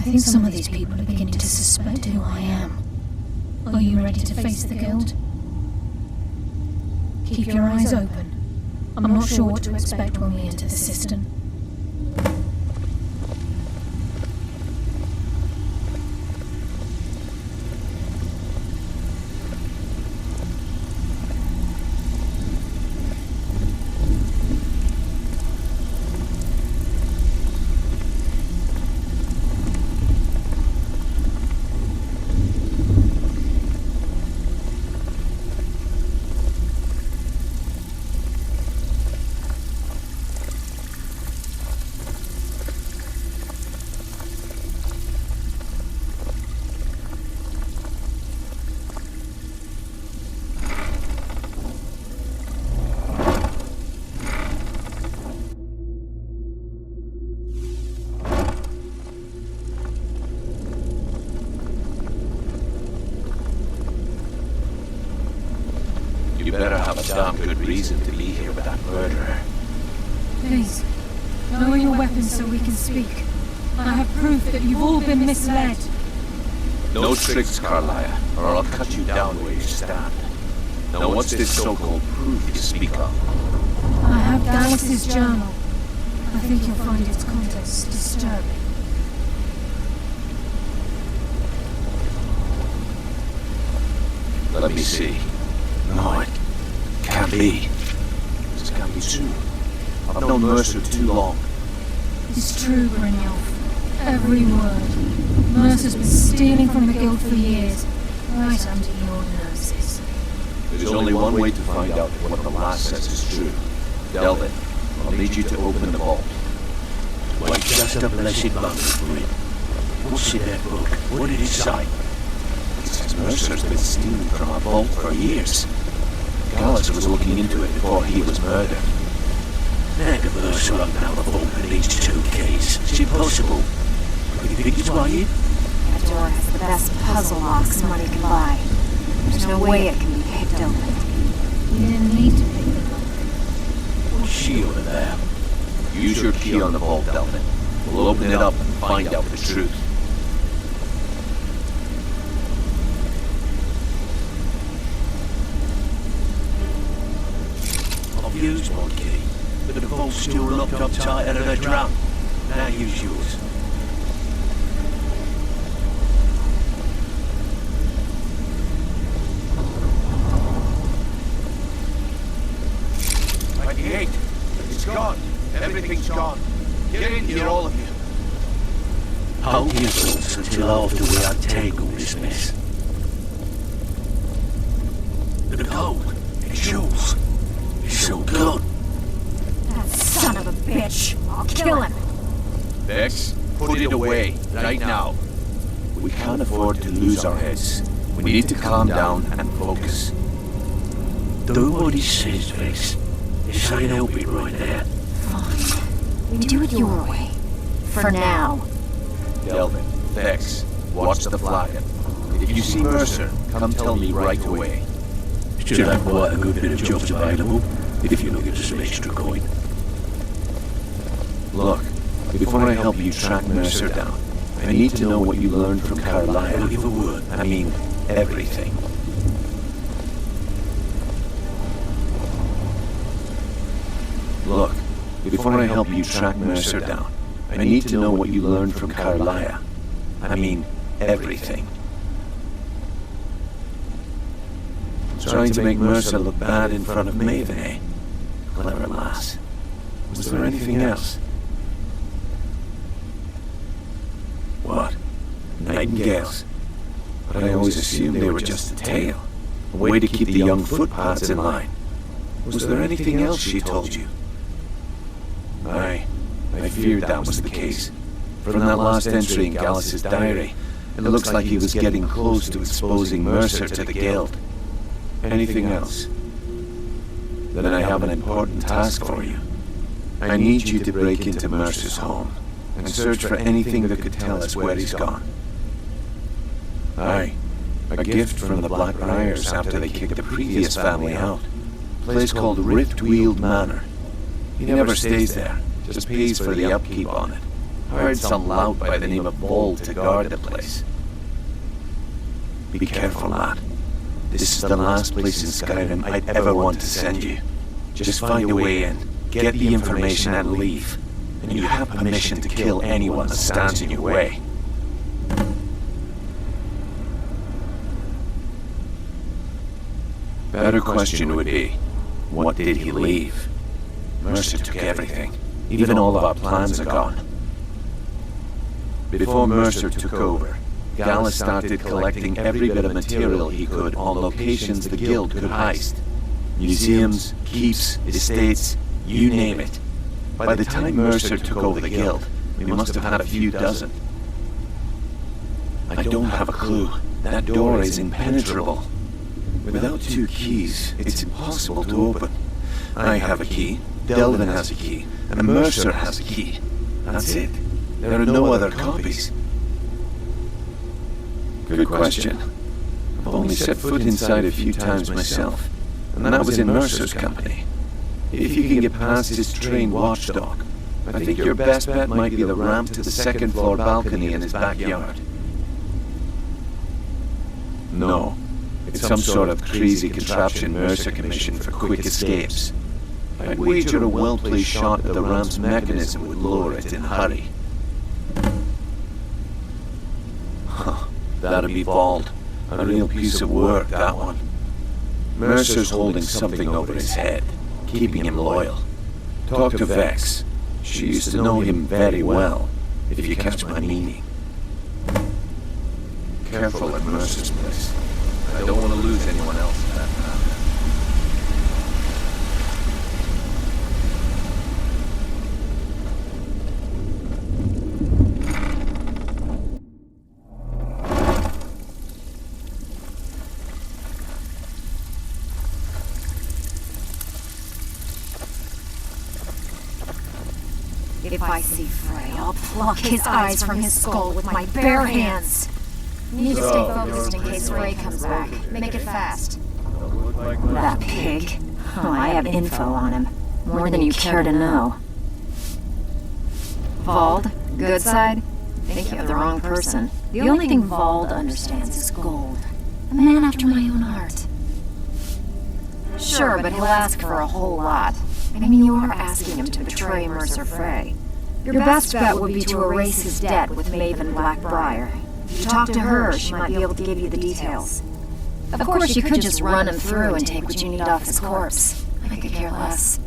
think some of these people are beginning to suspect who I am. Are you ready to face the Guild? Keep your eyes open. I'm not sure what to expect when we enter the cistern. You better have a damn good reason to be here with that murderer. Please, lower your weapons so we can speak. I have proof that you've all been misled. No tricks, Carlia, or I'll cut you down where you stand. Now what's this so-called proof you speak of? I have Dallas's journal. I think you'll find its contents disturbing. Let me see. No, it can't be. This can't be true. I've known Mercer too long. It's true, Brynjolf. Every word. Mercer's been stealing from the Guild for years, right under your noses. There's only one way to find out what the last says is true. Delvin, I'll need you to open the vault. Wait just a blessed moment for it. What's in that book? What did it say? It says Mercer's been stealing from our vault for years. Gallus was looking into it before he was murdered. How can Mercer open up a vault with these 2 keys? It's impossible. Could he pick his way in? That door has the best puzzle locks money can buy. There's no way it can be picked open. You didn't need to pick the lock. What's she on about? Use your key on the vault, Delvin. We'll open it up and find out the truth. I've used my key, but the vault's still locked up tighter than a drum. Now use yours. Right, the gate. It's gone. Everything's gone. Get in here, all of you. Hold your thoughts until after we untangle this mess. The gold, it's yours. It's all gone. That son of a bitch! I'll kill him! Vex, put it away, right now. We can't afford to lose our heads. We need to calm down and focus. Do what he says, Vex. This ain't helping right now. Fine. Do it your way. For now. Delvin, Vex, watch the flagon. If you see Mercer, come tell me right away. Should have quite a good bit of jobs available, if you're looking for some extra coin. Look, before I help you track Mercer down, I need to know what you learned from Carlia. I'll give a word. I mean, everything. Look, before I help you track Mercer down, I need to know what you learned from Carlia. I mean, everything. Trying to make Mercer look bad in front of Maven, eh? Clever lass. Was there anything else? What? Nightingales? But I always assumed they were just a tale. A way to keep the young footpads in line. Was there anything else she told you? Aye, I feared that was the case. From that last entry in Gallus's diary, it looks like he was getting close to exposing Mercer to the Guild. Anything else? Then I have an important task for you. I need you to break into Mercer's home and search for anything that could tell us where he's gone. Aye, a gift from the Black-Briars after they kicked the previous family out. A place called Riftweald Manor. He never stays there, just pays for the upkeep on it. Hired some lout by the name of Vold to guard the place. Be careful, lad. This is the last place in Skyrim I'd ever want to send you. Just find a way in, get the information and leave. And you have permission to kill anyone that stands in your way. Better question would be, what did he leave? Mercer took everything. Even all of our plans are gone. Before Mercer took over, Gallus started collecting every bit of material he could on locations the guild could heist. Museums, keeps, estates, you name it. By the time Mercer took over the guild, we must have had a few dozen. I don't have a clue. That door is impenetrable. Without 2 keys, it's impossible to open. I have a key, Delvin has a key, and Mercer has a key. That's it. There are no other copies. Good question. I've only set foot inside a few times myself, and that was in Mercer's company. If you can get past his trained watchdog, I think your best bet might be the ramp to the 2nd floor balcony in his backyard. No. It's some sort of crazy contraption Mercer commissioned for quick escapes. I'd wager a well-placed shot at the ramp's mechanism would lower it in a hurry. Huh. That'd be Vold. A real piece of work, that one. Mercer's holding something over his head, keeping him loyal. Talk to Vex. She used to know him very well, if you catch my meaning. Careful at Mercer's place. I don't want to lose anyone else in that path. If I see Frey, I'll pluck his eyes from his skull with my bare hands. Need to stay focused in case Frey comes back. Make it fast. That pig. Oh, I have info on him. More than you care to know. Vold, good side? Think you have the wrong person. The only thing Vold understands is gold. A man after my own heart. Sure, but he'll ask for a whole lot. I mean, you are asking him to betray Mercer Frey. Your best bet would be to erase his debt with Maven Black-Briar. If you talk to her, she might be able to give you the details. Of course, you could just run him through and take what you need off his corpse. I could care less.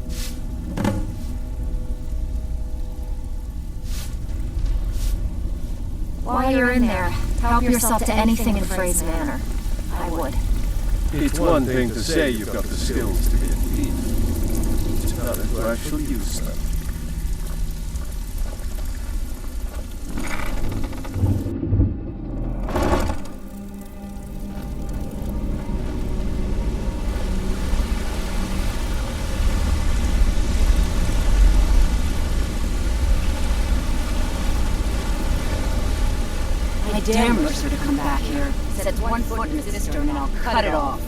While you're in there, help yourself to anything in Frey's manner. I would. It's one thing to say you've got the skills to be a thief. It's another to actually use them. I dare Mercer to come back here. Sets one foot in his sister and I'll cut it off.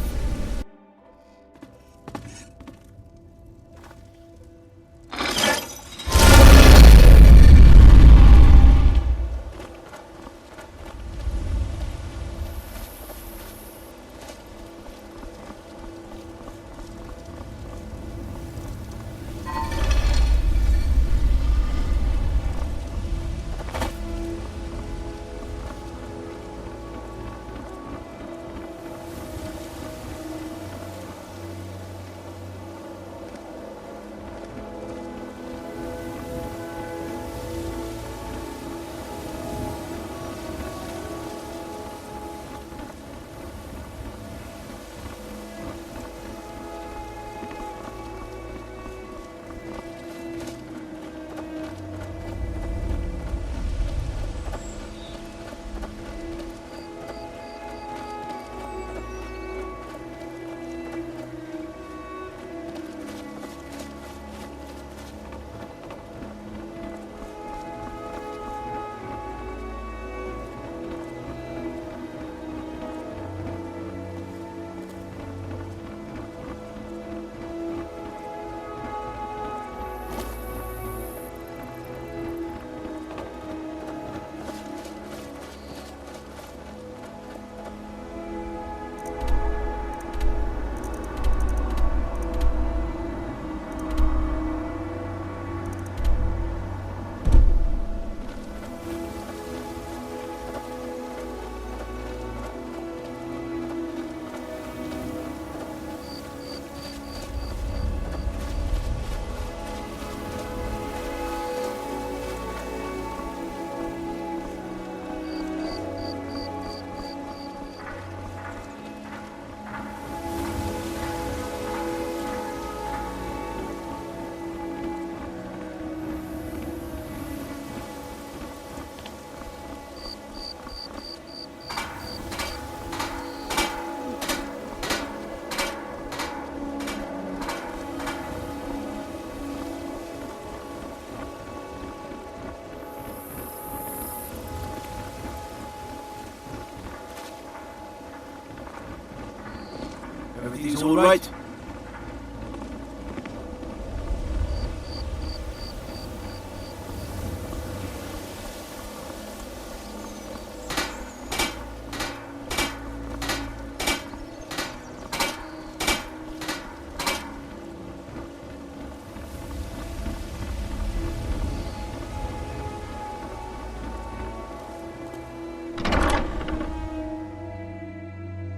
Things all right?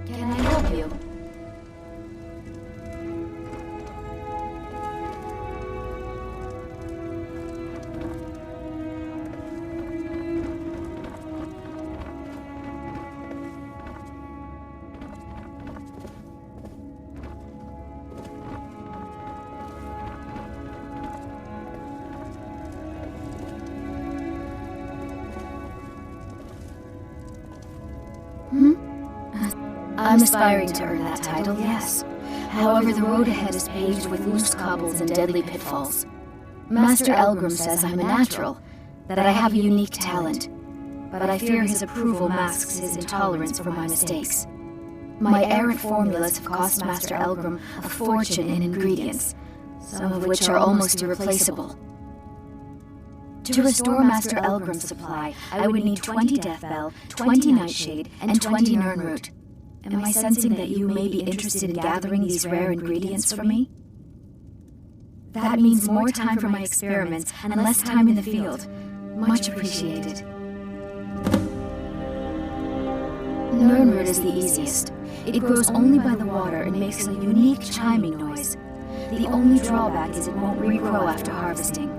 Can I help you? I'm aspiring to earn that title, yes. However, the road ahead is paved with loose cobbles and deadly pitfalls. Master Elgrim says I'm a natural, that I have a unique talent, but I fear his approval masks his intolerance for my mistakes. My errant formulas have cost Master Elgrim a fortune in ingredients, some of which are almost irreplaceable. To restore Master Elgrim's supply, I would need 20 Deathbell, 20 Nightshade, and 20 Nirnroot. Am I sensing that you may be interested in gathering these rare ingredients for me? That means more time for my experiments and less time in the field. Much appreciated. Nirnroot is the easiest. It grows only by the water and makes a unique chiming noise. The only drawback is it won't regrow after harvesting.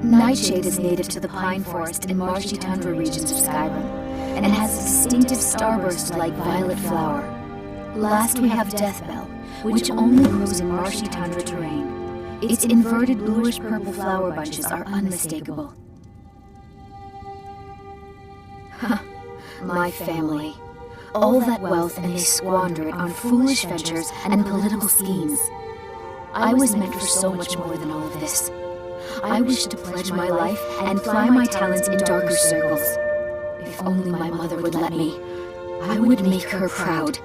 Nightshade is native to the pine forest and marshy tundra regions of Skyrim, and it has a distinctive starburst-like violet flower. Last we have Deathbell, which only grows in marshy tundra terrain. Its inverted bluish-purple flower bunches are unmistakable. My family. All that wealth and they squander it on foolish ventures and political schemes. I was meant for so much more than all of this. I wish to pledge my life and fly my talents in darker circles. If only my mother would let me, I would make her proud.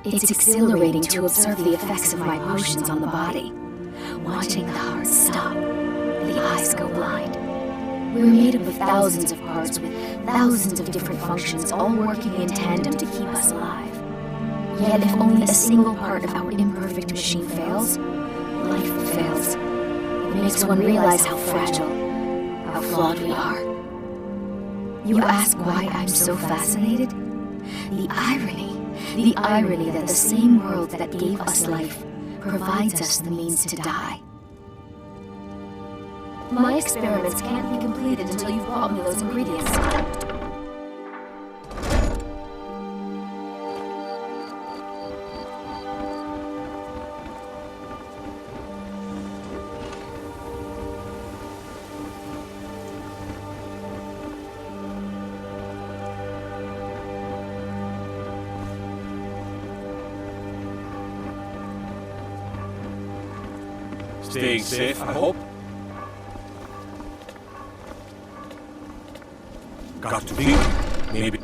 It's exhilarating to observe the effects of my potions on the body. Watching the heart stop, the eyes go blind. We're made up of thousands of parts with thousands of different functions, all working in tandem to keep us alive. Yet if only a single part of our imperfect machine fails, life fails. It makes one realize how fragile, how flawed we are. You ask why I'm so fascinated? The irony that the same world that gave us life provides us the means to die. My experiments can't be completed until you've brought me those ingredients. Staying safe, I hope. Got to think, maybe.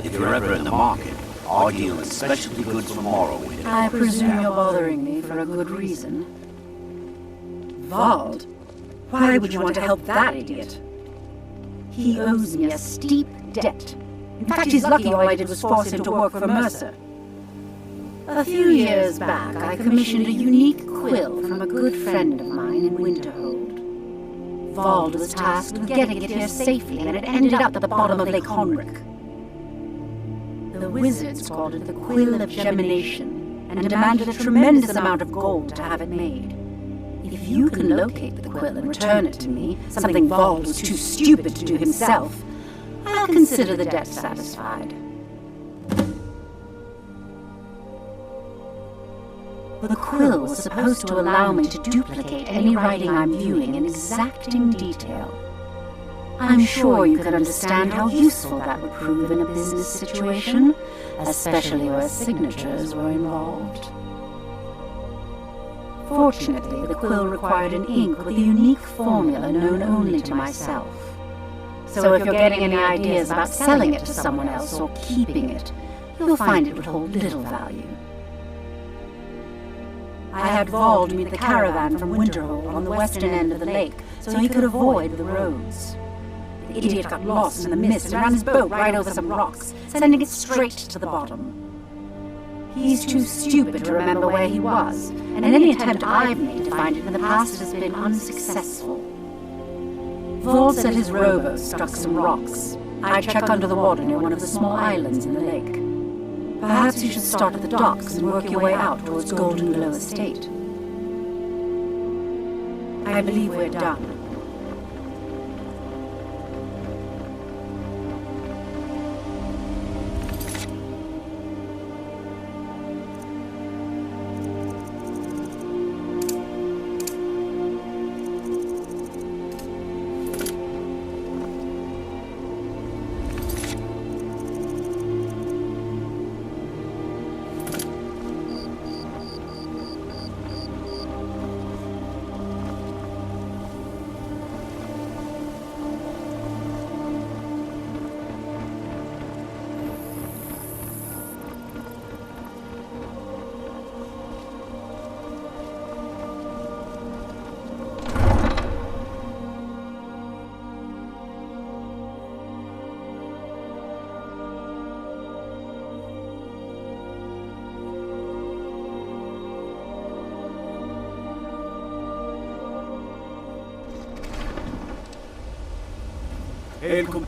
If you're ever in the market, our deal is specialty goods for Morrowind. I presume you're bothering me for a good reason. Vald? Why would you want to help that idiot? He owes me a steep debt. In fact, he's lucky all I did was force him to work for Mercer. A few years back, I commissioned a unique quill from a good friend of mine in Winterhold. Vald was tasked with getting it here safely, and it ended up at the bottom of Lake Honrick. The wizards called it the Quill of Gemination, and demanded a tremendous amount of gold to have it made. If you can locate the quill and return it to me, something Vald was too stupid to do himself, I'll consider the debt satisfied. The quill was supposed to allow me to duplicate any writing I'm viewing in exacting detail. I'm sure you could understand how useful that would prove in a business situation, especially where signatures were involved. Fortunately, the quill required an ink with a unique formula known only to myself. So if you're getting any ideas about selling it to someone else or keeping it, you'll find it would hold little value. I had Vald meet the caravan from Winterhold on the western end of the lake so he could avoid the roads. The idiot got lost in the mist and ran his boat right over some rocks, sending it straight to the bottom. He's too stupid to remember where he was, and any attempt I've made to find it in the past has been unsuccessful. Vald said his rowboat struck some rocks. I'd check under the water near one of the small islands in the lake. Perhaps you should start at the docks and work your way out towards Golden Glow Estate. I believe we're done. Hail,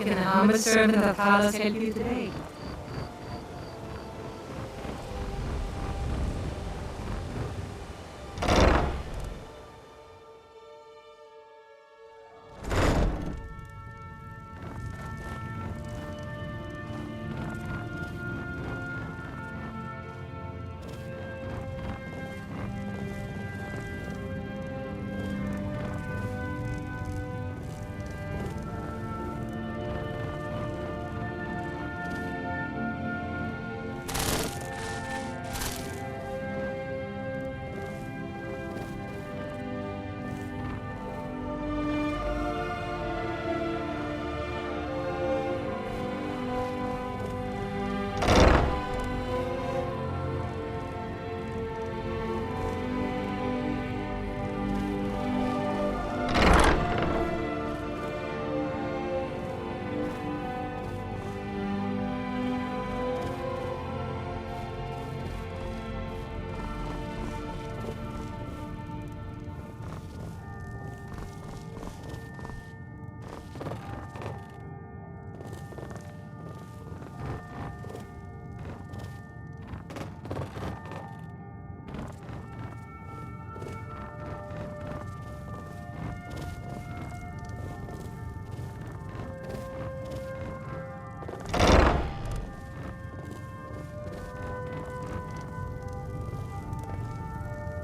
can the humble servant of Carlos help you today?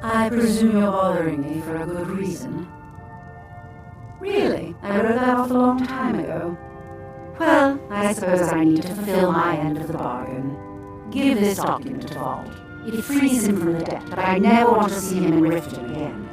I presume you're bothering me for a good reason. Really? I wrote that off a long time ago. Well, I suppose I need to fulfill my end of the bargain. Give this document to Vault. It frees him from the debt, but I never want to see him in Riften again.